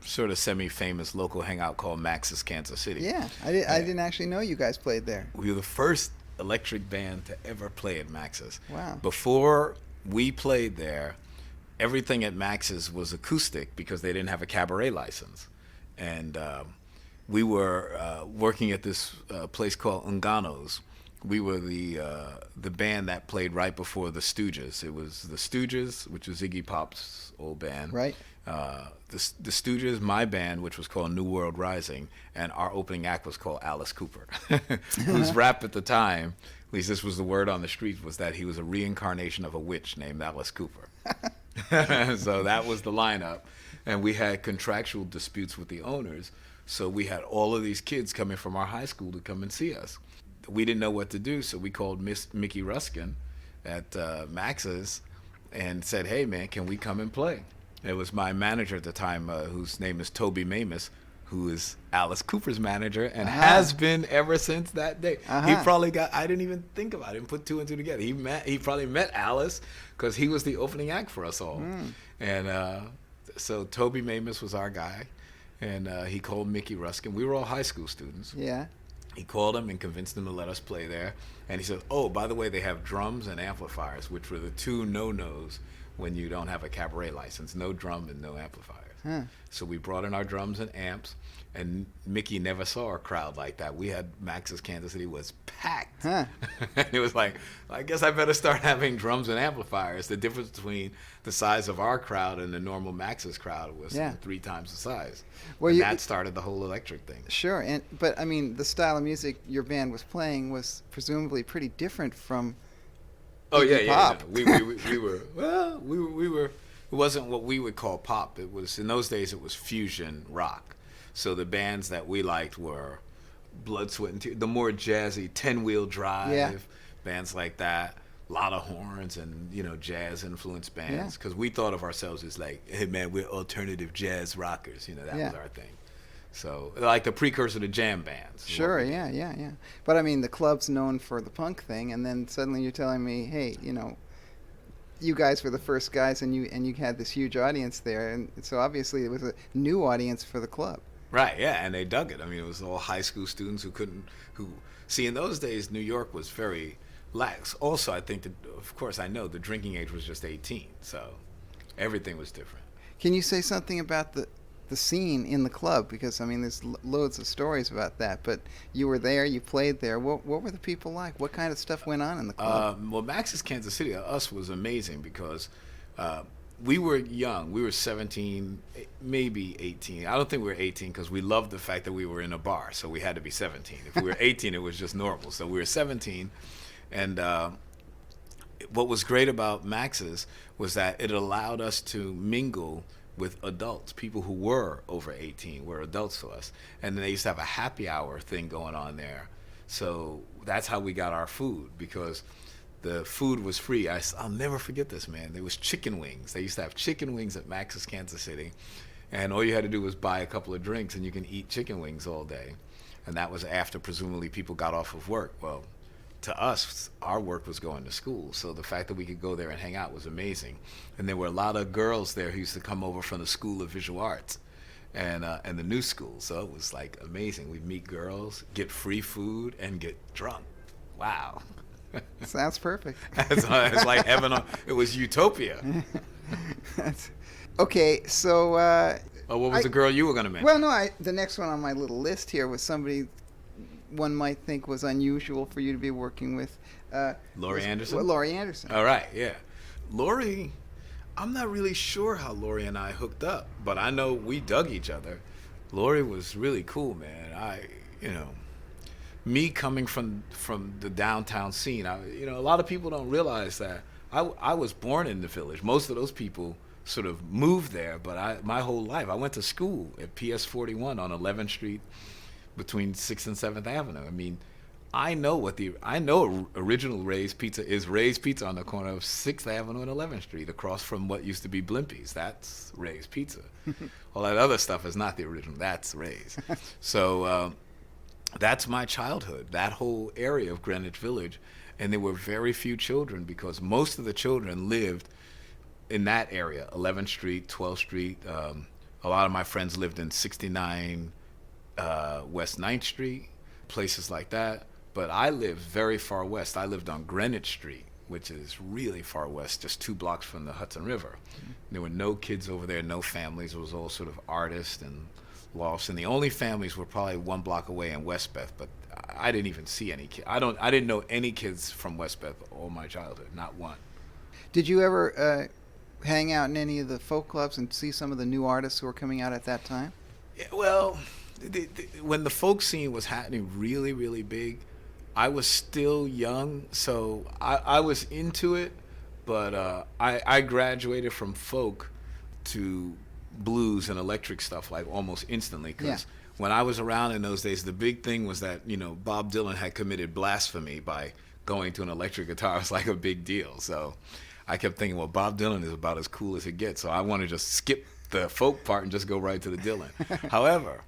Speaker 1: sort of semi-famous local hangout called Max's Kansas City.
Speaker 2: Yeah, I didn't actually know you guys played there.
Speaker 1: We were the first electric band to ever play at Max's.
Speaker 2: Wow.
Speaker 1: Before we played there, everything at Max's was acoustic because they didn't have a cabaret license. And we were working at this place called Ungano's. We were the band that played right before the Stooges. It was the Stooges, which was Iggy Pop's old band.
Speaker 2: Right.
Speaker 1: The Stooges, my band, which was called New World Rising, and our opening act was called Alice Cooper, whose rap at the time, at least this was the word on the street, was that he was a reincarnation of a witch named Alice Cooper. So that was the lineup, and we had contractual disputes with the owners, so we had all of these kids coming from our high school to come and see us. We didn't know what to do, so we called Miss Mickey Ruskin at Max's and said, hey, man, can we come and play? It was my manager at the time, whose name is Toby Mamus, who is Alice Cooper's manager and has been ever since that day. He probably I didn't even think about it, didn't put two and two together. He probably met Alice because he was the opening act for us all. And so Toby Mamus was our guy, and he called Mickey Ruskin. We were all high school students.
Speaker 2: Yeah.
Speaker 1: He called him and convinced him to let us play there. And he said, oh, by the way, they have drums and amplifiers, which were the two no-nos when you don't have a cabaret license. No drum and no amplifiers. So we brought in our drums and amps, and Mickey never saw a crowd like that. We had Max's Kansas City was packed. And it was like, I guess I better start having drums and amplifiers. The difference between the size of our crowd and the normal Max's crowd was 3 times the size. Well, and that started the whole electric thing.
Speaker 2: Sure, but I mean, the style of music your band was playing was presumably pretty different from pop.
Speaker 1: We were. It wasn't what we would call pop. It was, in those days, it was fusion rock. So the bands that we liked were Blood, Sweat, and Tears, the more jazzy 10-Wheel Drive, bands like that. A lot of horns and, jazz influenced bands. Because we thought of ourselves as like, hey man, we're alternative jazz rockers. That was our thing. So like the precursor to jam bands.
Speaker 2: Sure, yeah. But I mean, the club's known for the punk thing, and then suddenly you're telling me, hey, you guys were the first guys, and you had this huge audience there, and so obviously it was a new audience for the club.
Speaker 1: Right, yeah, and they dug it. I mean, it was all high school students who see, in those days, New York was very lax. Also, I think that, of course, I know the drinking age was just 18, so everything was different.
Speaker 2: Can you say something about the scene in the club? Because, I mean, there's loads of stories about that, but you were there, you played there. What were the people like? What kind of stuff went on in the club?
Speaker 1: Well, Max's Kansas City, us, was amazing because we were young. We were 17, maybe 18. I don't think we were 18 because we loved the fact that we were in a bar, so we had to be 17. If we were 18, it was just normal. So we were 17, and what was great about Max's was that it allowed us to mingle with adults, people who were over 18, were adults to us. And then they used to have a happy hour thing going on there. So that's how we got our food, because the food was free. I'll never forget this, man. There was chicken wings. They used to have chicken wings at Max's Kansas City. And all you had to do was buy a couple of drinks and you can eat chicken wings all day. And that was after presumably people got off of work. Well, to us, our work was going to school, so the fact that we could go there and hang out was amazing. And there were a lot of girls there who used to come over from the School of Visual Arts and the new school, so it was like amazing. We'd meet girls, get free food, and get drunk. Wow.
Speaker 2: Sounds perfect.
Speaker 1: It's like heaven. It was utopia.
Speaker 2: Okay, so...
Speaker 1: what was the girl you were going to mention?
Speaker 2: Well, no, the next one on my little list here was somebody one might think was unusual for you to be working with.
Speaker 1: Laurie Anderson?
Speaker 2: Well, Laurie Anderson.
Speaker 1: All right, yeah. Lori, I'm not really sure how Lori and I hooked up, but I know we dug each other. Lori was really cool, man. You know, me coming from the downtown scene, a lot of people don't realize that I was born in the Village. Most of those people sort of moved there, but my whole life I went to school at PS 41 on 11th Street between 6th and 7th Avenue. I mean, I know original Ray's Pizza is Ray's Pizza on the corner of 6th Avenue and 11th Street, across from what used to be Blimpie's. That's Ray's Pizza. All that other stuff is not the original. That's Ray's. So that's my childhood, that whole area of Greenwich Village. And there were very few children, because most of the children lived in that area, 11th Street, 12th Street. A lot of my friends lived in 69 West 9th Street, places like that. But I lived very far west. I lived on Greenwich Street, which is really far west, just 2 blocks from the Hudson River. Mm-hmm. There were no kids over there, no families. It was all sort of artists and lofts. And the only families were probably 1 block away in Westbeth, but I didn't even see any kids. I didn't know any kids from Westbeth all my childhood, not one.
Speaker 2: Did you ever hang out in any of the folk clubs and see some of the new artists who were coming out at that time?
Speaker 1: Yeah, well, when the folk scene was happening really, really big, I was still young, so I was into it, but I graduated from folk to blues and electric stuff like almost instantly, because when I was around in those days, the big thing was that, Bob Dylan had committed blasphemy by going to an electric guitar. It was like a big deal. So I kept thinking, well, Bob Dylan is about as cool as it gets, so I want to just skip the folk part and just go right to the Dylan. However,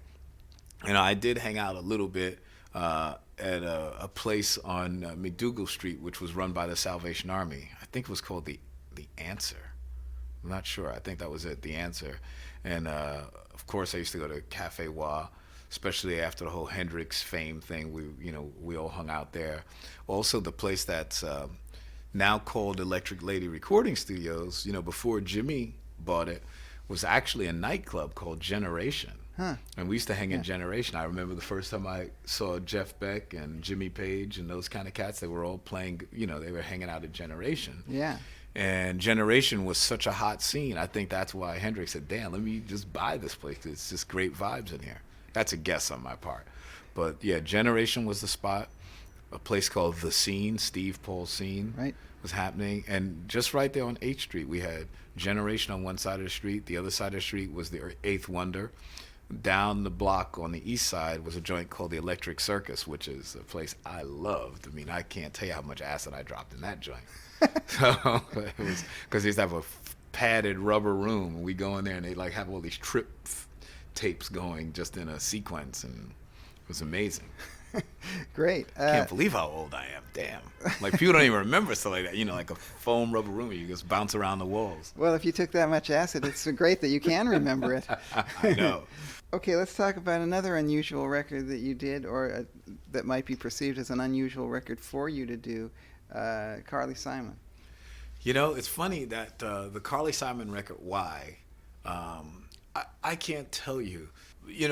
Speaker 1: I did hang out a little bit at a place on McDougal Street, which was run by the Salvation Army. I think it was called the Answer. I'm not sure. I think that was it, the Answer. And of course, I used to go to Cafe Wah, especially after the whole Hendrix fame thing. We all hung out there. Also, the place that's now called Electric Lady Recording Studios, before Jimmy bought it, was actually a nightclub called Generation. Huh. And we used to hang in Generation. I remember the first time I saw Jeff Beck and Jimmy Page and those kind of cats. They were all playing, they were hanging out at Generation.
Speaker 2: Yeah.
Speaker 1: And Generation was such a hot scene. I think that's why Hendrix said, damn, let me just buy this place. It's just great vibes in here. That's a guess on my part. But yeah, Generation was the spot. A place called The Scene, Steve Paul's Scene, was happening. And just right there on 8th Street, we had Generation on one side of the street. The other side of the street was the Eighth Wonder. Down the block on the east side was a joint called the Electric Circus, which is a place I loved. I mean, I can't tell you how much acid I dropped in that joint. So it was because they used to have a padded rubber room, and we go in there and they like have all these trip tapes going just in a sequence, and it was amazing.
Speaker 2: Great.
Speaker 1: Can't believe how old I am. Damn. Like, people don't even remember stuff like that. Like a foam rubber room, you just bounce around the walls.
Speaker 2: Well, if you took that much acid, it's so great that you can remember it.
Speaker 1: I know.
Speaker 2: Okay, let's talk about another unusual record that you did, or that might be perceived as an unusual record for you to do, Carly Simon.
Speaker 1: It's funny that the Carly Simon record, Why, I can't tell you.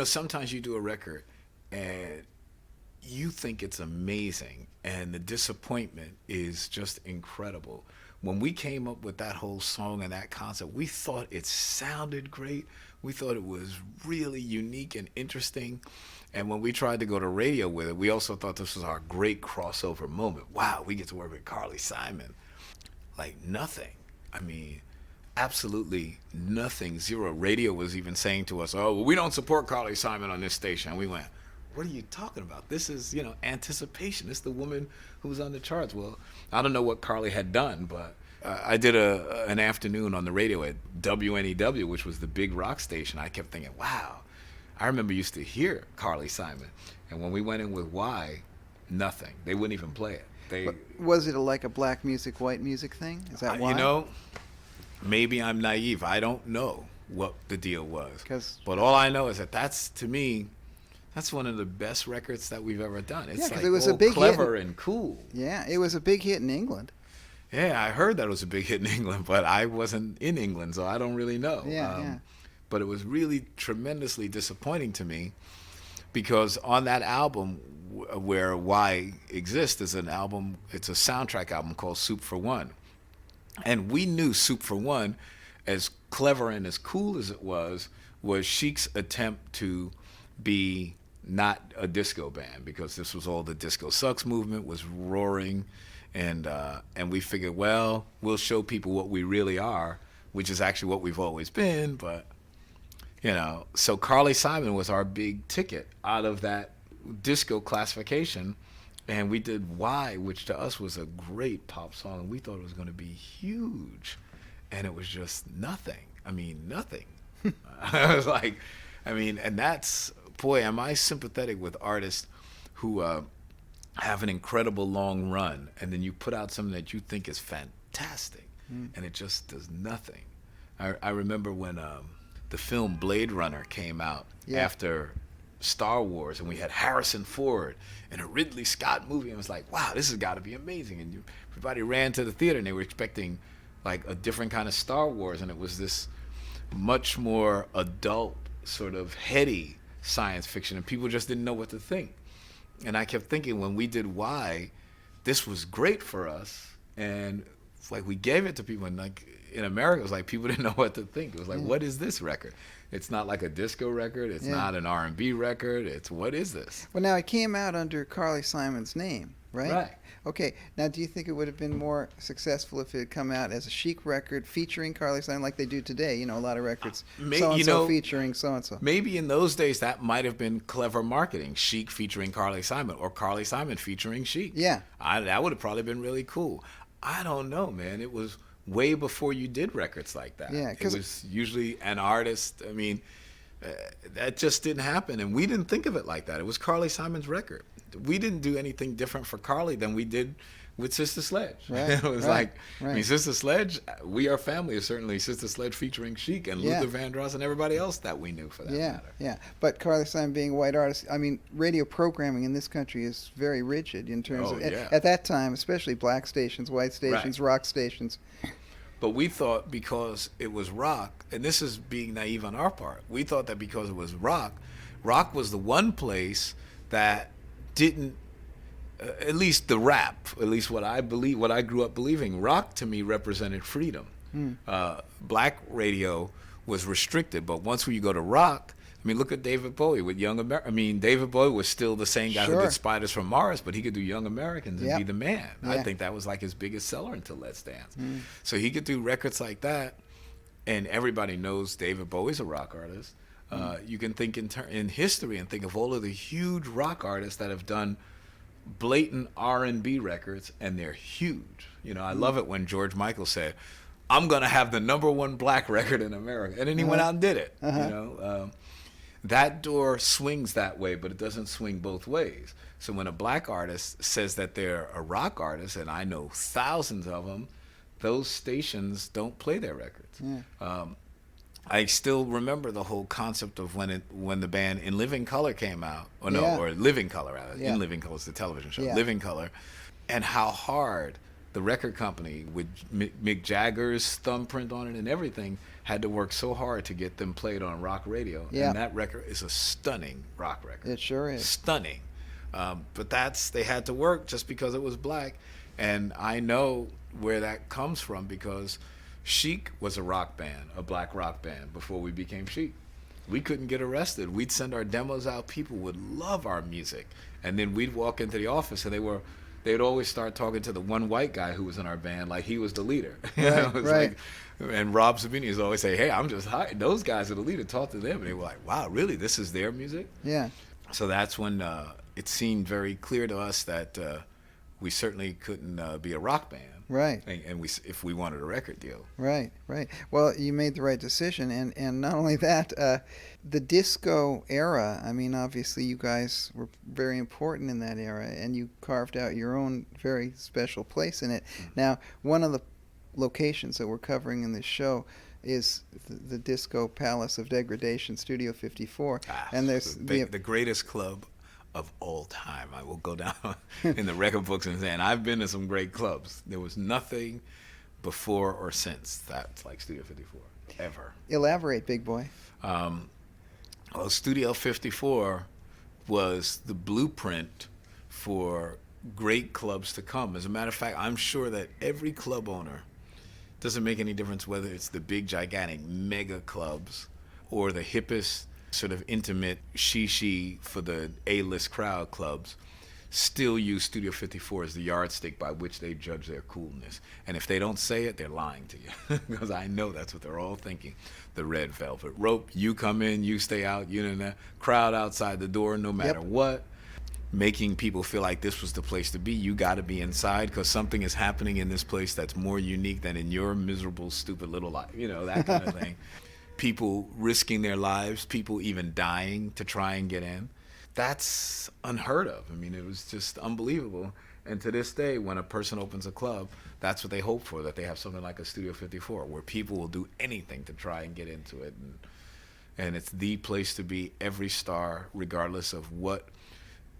Speaker 1: Sometimes you do a record and you think it's amazing, and the disappointment is just incredible. When we came up with that whole song and that concept, we thought it sounded great. We thought it was really unique and interesting. And when we tried to go to radio with it, we also thought this was our great crossover moment. Wow, we get to work with Carly Simon. Like nothing. I mean, absolutely nothing. Zero. Radio was even saying to us, oh, well, we don't support Carly Simon on this station. And we went, what are you talking about? This is, anticipation. This is the woman who was on the charts. Well, I don't know what Carly had done, but I did an afternoon on the radio at WNEW, which was the big rock station. I kept thinking, wow, I remember used to hear Carly Simon. And when we went in with Why, nothing. They wouldn't even play it.
Speaker 2: Was it like a black music, white music thing? Is that why?
Speaker 1: Maybe I'm naive. I don't know what the deal was. But all I know is that to me, that's one of the best records that we've ever done. It's like it was a big clever and cool.
Speaker 2: Yeah, it was a big hit in England.
Speaker 1: Yeah, I heard that it was a big hit in England, but I wasn't in England, so I don't really know.
Speaker 2: Yeah.
Speaker 1: But it was really tremendously disappointing to me, because on that album, where Why exists, is an album, it's a soundtrack album called Soup for One. And we knew Soup for One, as clever and as cool as it was Chic's attempt to be not a disco band, because this was all the disco sucks movement was roaring, and we figured, well, we'll show people what we really are, which is actually what we've always been. But so Carly Simon was our big ticket out of that disco classification, and we did Why, which to us was a great pop song, and we thought it was going to be huge, and it was just nothing. I mean, nothing. I was like, and that's, boy, am I sympathetic with artists who have an incredible long run, and then you put out something that you think is fantastic, and it just does nothing. I remember when the film Blade Runner came out after Star Wars, and we had Harrison Ford in a Ridley Scott movie, and it was like, wow, this has got to be amazing. And everybody ran to the theater, and they were expecting like a different kind of Star Wars, and it was this much more adult, sort of heady science fiction, and people just didn't know what to think. And I kept thinking, when we did Why, this was great for us, and like we gave it to people, and like in America, it was like people didn't know what to think. It was like, what is this record? It's not like a disco record. It's not an R&B record. It's, what is this?
Speaker 2: Well, now it came out under Carly Simon's name, right?
Speaker 1: Right.
Speaker 2: Okay. Now, do you think it would have been more successful if it had come out as a Chic record featuring Carly Simon, like they do today? A lot of records, so-and-so featuring so-and-so.
Speaker 1: Maybe in those days that might have been clever marketing. Chic featuring Carly Simon, or Carly Simon featuring Chic.
Speaker 2: Yeah.
Speaker 1: That would have probably been really cool. I don't know, man. It was way before you did records like that.
Speaker 2: Yeah,
Speaker 1: it was usually an artist. That just didn't happen, and we didn't think of it like that. It was Carly Simon's record. We didn't do anything different for Carly than we did with Sister Sledge.
Speaker 2: Right,
Speaker 1: It was Sister Sledge, We Are Family is certainly Sister Sledge featuring Chic and Luther Vandross and everybody else that we knew, for that matter.
Speaker 2: Yeah, but Carly Simon being a white artist, radio programming in this country is very rigid in terms of, at that time, especially black stations, white stations, rock stations.
Speaker 1: But we thought, because it was rock, and this is being naive on our part, we thought that because it was rock was the one place that didn't, at least the rap, at least what I grew up believing, rock to me represented freedom. Black radio was restricted, but once you go to rock, look at David Bowie with Young America. David Bowie was still the same guy who did Spiders from Mars, but he could do Young Americans and be the man. I think that was like his biggest seller until Let's Dance. So he could do records like that, and everybody knows David Bowie's a rock artist. You can think in history and think of all of the huge rock artists that have done blatant R&B records, and they're huge. I love it when George Michael said, I'm going to have the #1 black record in America. And then he went out and did it. That door swings that way, but it doesn't swing both ways. So when a black artist says that they're a rock artist, and I know thousands of them, those stations don't play their records. I still remember the whole concept of when the band In Living Color came out, or Living Color, rather. In Living Color is the television show, Living Color, and how hard the record company, with Mick Jagger's thumbprint on it and everything, had to work so hard to get them played on rock radio. And that record is a stunning rock record.
Speaker 2: It sure is.
Speaker 1: Stunning. But they had to work just because it was black. And I know where that comes from, because Chic was a rock band, a black rock band, before we became Chic. We couldn't get arrested. We'd send our demos out. People would love our music. And then we'd walk into the office, and they'd always start talking to the one white guy who was in our band like he was the leader.
Speaker 2: Right.
Speaker 1: And Rob Sabini used to always say, hey, I'm just hired. Those guys are the leader. Talk to them. And they were like, wow, really? This is their music?
Speaker 2: Yeah.
Speaker 1: So that's when it seemed very clear to us that we certainly couldn't be a rock band.
Speaker 2: Right.
Speaker 1: And if we wanted a record deal.
Speaker 2: Right. Well, you made the right decision. And not only that, the disco era, obviously you guys were very important in that era, and you carved out your own very special place in it. Now, one of the locations that we're covering in this show is the Disco Palace of Degradation, Studio 54. And there's
Speaker 1: the greatest club of all time. I will go down in the record books and say, and I've been to some great clubs. There was nothing before or since that's like Studio 54, ever.
Speaker 2: Elaborate, big boy.
Speaker 1: Well, Studio 54 was the blueprint for great clubs to come. As a matter of fact, I'm sure that every club owner Doesn't make any difference whether it's the big, gigantic mega clubs or the hippest, sort of intimate she for the A-list crowd clubs. Still use Studio 54 as the yardstick by which they judge their coolness. And if they don't say it, they're lying to you. Because I know that's what they're all thinking. The red velvet rope, you come in, you stay out, you know, crowd outside the door no matter what. Making people feel like this was the place to be. You got to be inside because something is happening in this place that's more unique than in your miserable, stupid little life. You know, that kind of thing. People risking their lives, people even dying to try and get in. That's unheard of. I mean, it was just unbelievable. And to this day, when a person opens a club, that's what they hope for, that they have something like a Studio 54, where people will do anything to try and get into it. And it's the place to be. Every star, regardless of what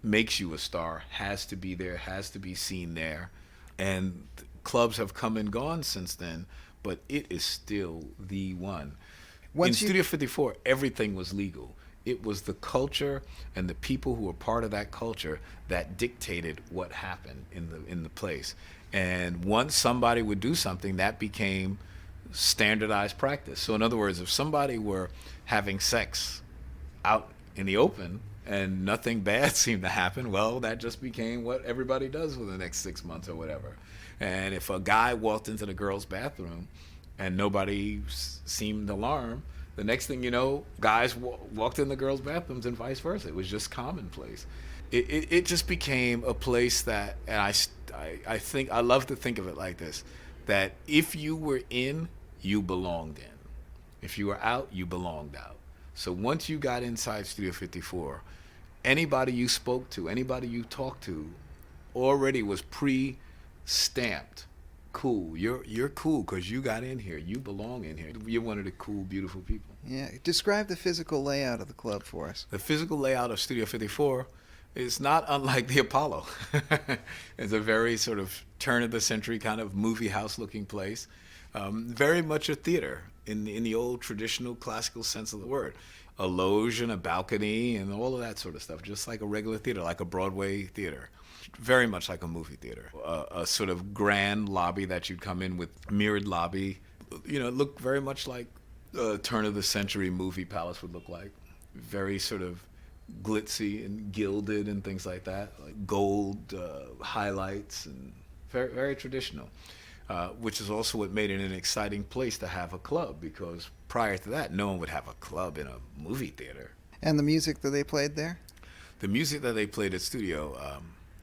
Speaker 1: makes you a star, has to be there, has to be seen there. And clubs have come and gone since then, but it is still the one. In Studio 54, everything was legal. It was the culture and the people who were part of that culture that dictated what happened in the place. And once somebody would do something, that became standardized practice. So in other words, if somebody were having sex out in the open and nothing bad seemed to happen, well, that just became what everybody does for the next 6 months or whatever. And if a guy walked into the girls' bathroom and nobody seemed alarmed, the next thing you know, guys walked in the girls' bathrooms and vice versa. It was just commonplace. It just became a place that, and I think, I love to think of it like this, that if you were in, you belonged in. If you were out, you belonged out. So once you got inside Studio 54, anybody you spoke to, anybody you talked to, already was pre-stamped. Cool. You're cool because you got in here. You belong in here. You're one of the cool, beautiful people.
Speaker 2: Yeah. Describe the physical layout of the club for us.
Speaker 1: The physical layout of Studio 54 is not unlike the Apollo. It's a very sort of turn-of-the-century kind of movie house-looking place. Very much a theater in the old traditional classical sense of the word. A loge and a balcony and all of that sort of stuff, just like a regular theater, like a Broadway theater. Very much like a movie theater. A sort of grand lobby that you'd come in with, mirrored lobby. You know, it looked very much like a turn-of-the-century movie palace would look like. Very sort of glitzy and gilded and things like that, like gold highlights, and very, very traditional. Which is also what made it an exciting place to have a club, because prior to that, no one would have a club in a movie theater.
Speaker 2: And the music that they played there?
Speaker 1: The music that they played at Studio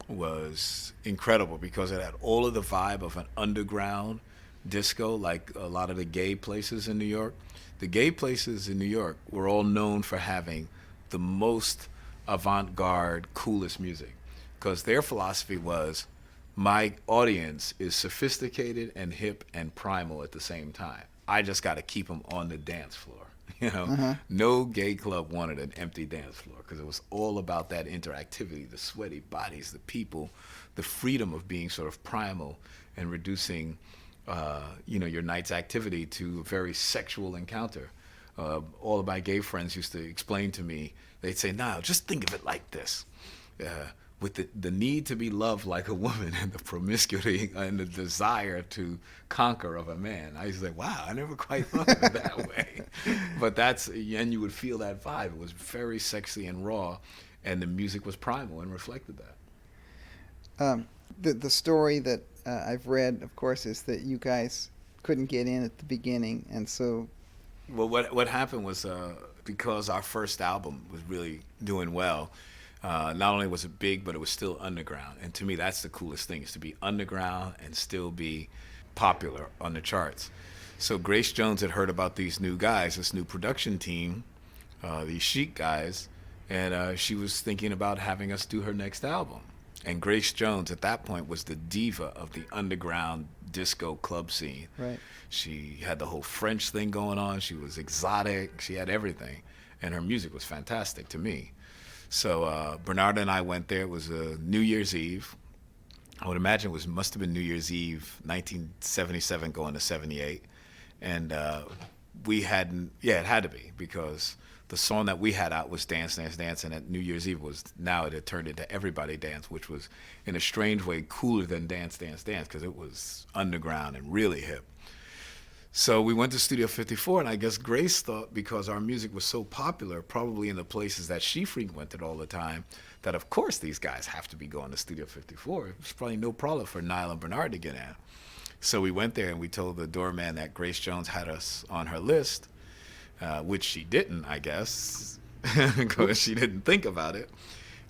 Speaker 1: was incredible because it had all of the vibe of an underground disco, like a lot of the gay places in New York. The gay places in New York were all known for having the most avant-garde, coolest music, because their philosophy was, my audience is sophisticated and hip and primal at the same time. I just got to keep them on the dance floor. You know, No gay club wanted an empty dance floor because it was all about that interactivity, the sweaty bodies, the people, the freedom of being sort of primal and reducing, your night's activity to a very sexual encounter. All of my gay friends used to explain to me, they'd say, "Nile, just think of it like this. With the need to be loved like a woman and the promiscuity and the desire to conquer of a man." I used to say, wow, I never quite thought of it that way. But and you would feel that vibe. It was very sexy and raw, and the music was primal and reflected that.
Speaker 2: The story that I've read, of course, is that you guys couldn't get in at the beginning, and so...
Speaker 1: Well, what happened was because our first album was really doing well, not only was it big, but it was still underground. And to me, that's the coolest thing, is to be underground and still be popular on the charts. So Grace Jones had heard about these new guys, this new production team, these Chic guys, and she was thinking about having us do her next album. And Grace Jones, at that point, was the diva of the underground disco club scene.
Speaker 2: Right.
Speaker 1: She had the whole French thing going on. She was exotic. She had everything. And her music was fantastic to me. So Bernarda and I went there. It was New Year's Eve. I would imagine must have been New Year's Eve, 1977 going to 78. And we hadn't, it had to be, because the song that we had out was Dance, Dance, Dance, and at New Year's Eve it had turned into Everybody Dance, which was in a strange way cooler than Dance, Dance, Dance, because it was underground and really hip. So we went to Studio 54, and I guess Grace thought because our music was so popular, probably in the places that she frequented all the time, that of course these guys have to be going to Studio 54. It's probably no problem for Nile and Bernard to get in. So we went there and we told the doorman that Grace Jones had us on her list, which she didn't, I guess, because she didn't think about it.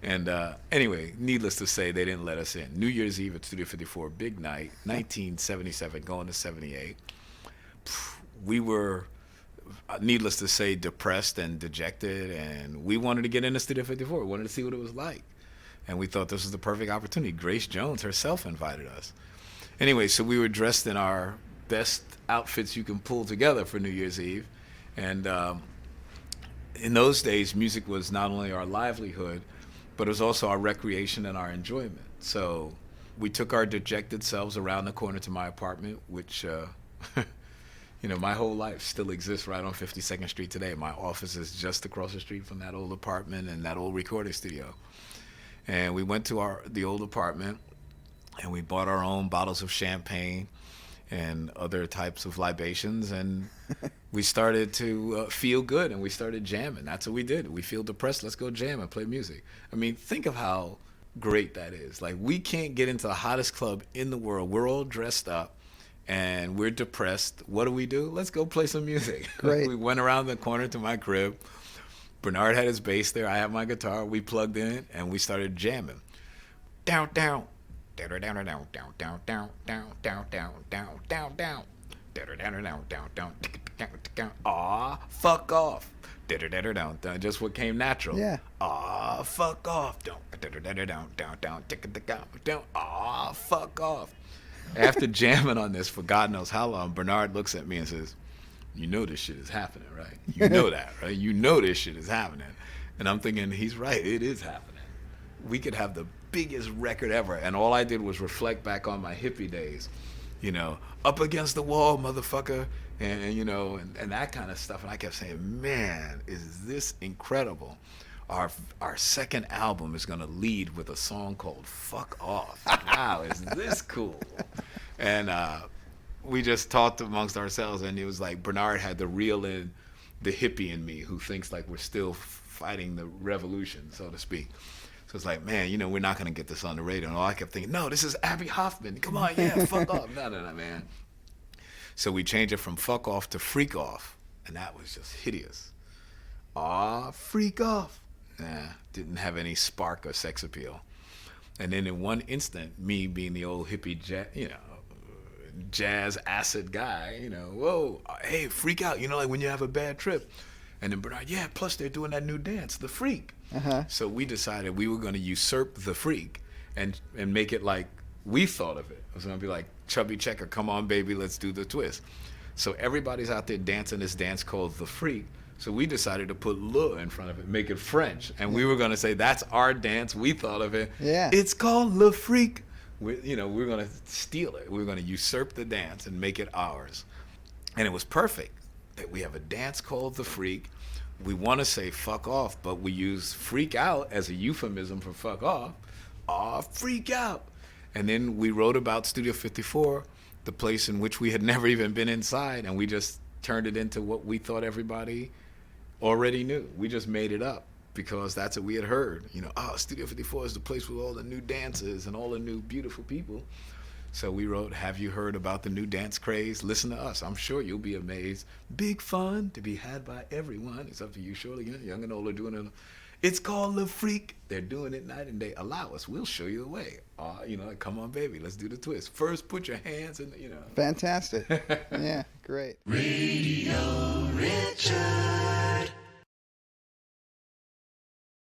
Speaker 1: And anyway, needless to say, they didn't let us in. New Year's Eve at Studio 54, big night, 1977, going to 78. We were, needless to say, depressed and dejected, and we wanted to get into Studio 54. We wanted to see what it was like. And we thought this was the perfect opportunity. Grace Jones herself invited us. Anyway, so we were dressed in our best outfits you can pull together for New Year's Eve. And in those days, music was not only our livelihood, but it was also our recreation and our enjoyment. So we took our dejected selves around the corner to my apartment, which... You know, my whole life still exists right on 52nd Street today. My office is just across the street from that old apartment and that old recording studio. And we went to the old apartment, and we bought our own bottles of champagne and other types of libations, and we started to feel good, and we started jamming. That's what we did. We feel depressed, let's go jam and play music. I mean, think of how great that is. Like, we can't get into the hottest club in the world. We're all dressed up, and we're depressed. What do? Let's go play some music.
Speaker 2: Great.
Speaker 1: We went around the corner to my crib. Bernard had his bass there. I had my guitar. We plugged in, and we started jamming. Down, down. Down, down, down, down, down, down, down, down, down, down, down, down, down, down, down, down, down. Aw, fuck off. Down, down. Just what came natural.
Speaker 2: Yeah.
Speaker 1: Aw, fuck off. Down, down, down, down. Aw, fuck off. After jamming on this for God knows how long, Bernard looks at me and says, "You know this shit is happening, right? You know that, right? You know this shit is happening." And I'm thinking, he's right. It is happening. We could have the biggest record ever. And all I did was reflect back on my hippie days, you know, up against the wall, motherfucker, and you know, and that kind of stuff. And I kept saying, man, is this incredible? Our second album is going to lead with a song called Fuck Off. Wow, is this cool? And we just talked amongst ourselves, and it was like Bernard had to reel in the hippie in me who thinks like we're still fighting the revolution, so to speak. So it's like, man, you know, we're not going to get this on the radio. And all I kept thinking, no, this is Abby Hoffman. Come on, yeah, fuck off. No, man. So we changed it from fuck off to freak off. And that was just hideous. Aw, freak off. Nah, didn't have any spark or sex appeal. And then in one instant, me being the old hippie, jazz acid guy, you know, whoa, hey, freak out. You know, like when you have a bad trip. And then Bernard, yeah, plus they're doing that new dance, the freak.
Speaker 2: Uh-huh.
Speaker 1: So we decided we were going to usurp the freak and make it like we thought of it. It was going to be like Chubby Checker, come on, baby, let's do the twist. So everybody's out there dancing this dance called the freak. So we decided to put le in front of it, make it French. And we were going to say, that's our dance. We thought of it.
Speaker 2: Yeah.
Speaker 1: It's called le freak. We're going to steal it. We're going to usurp the dance and make it ours. And it was perfect that we have a dance called the freak. We want to say fuck off, but we use freak out as a euphemism for fuck off. Aw, freak out. And then we wrote about Studio 54, the place in which we had never even been inside, and we just turned it into what we thought everybody already knew. We just made it up because that's what we had heard. You know, Studio 54 is the place with all the new dances and all the new beautiful people. So we wrote, have you heard about the new dance craze? Listen to us. I'm sure you'll be amazed. Big fun to be had by everyone. It's up to you, surely. Young and old are doing it. It's called Le Freak. They're doing it night and day. Allow us. We'll show you the way. Like, come on, baby. Let's do the twist. First, put your hands in,
Speaker 2: Fantastic. Yeah, great.
Speaker 3: Radio Richard.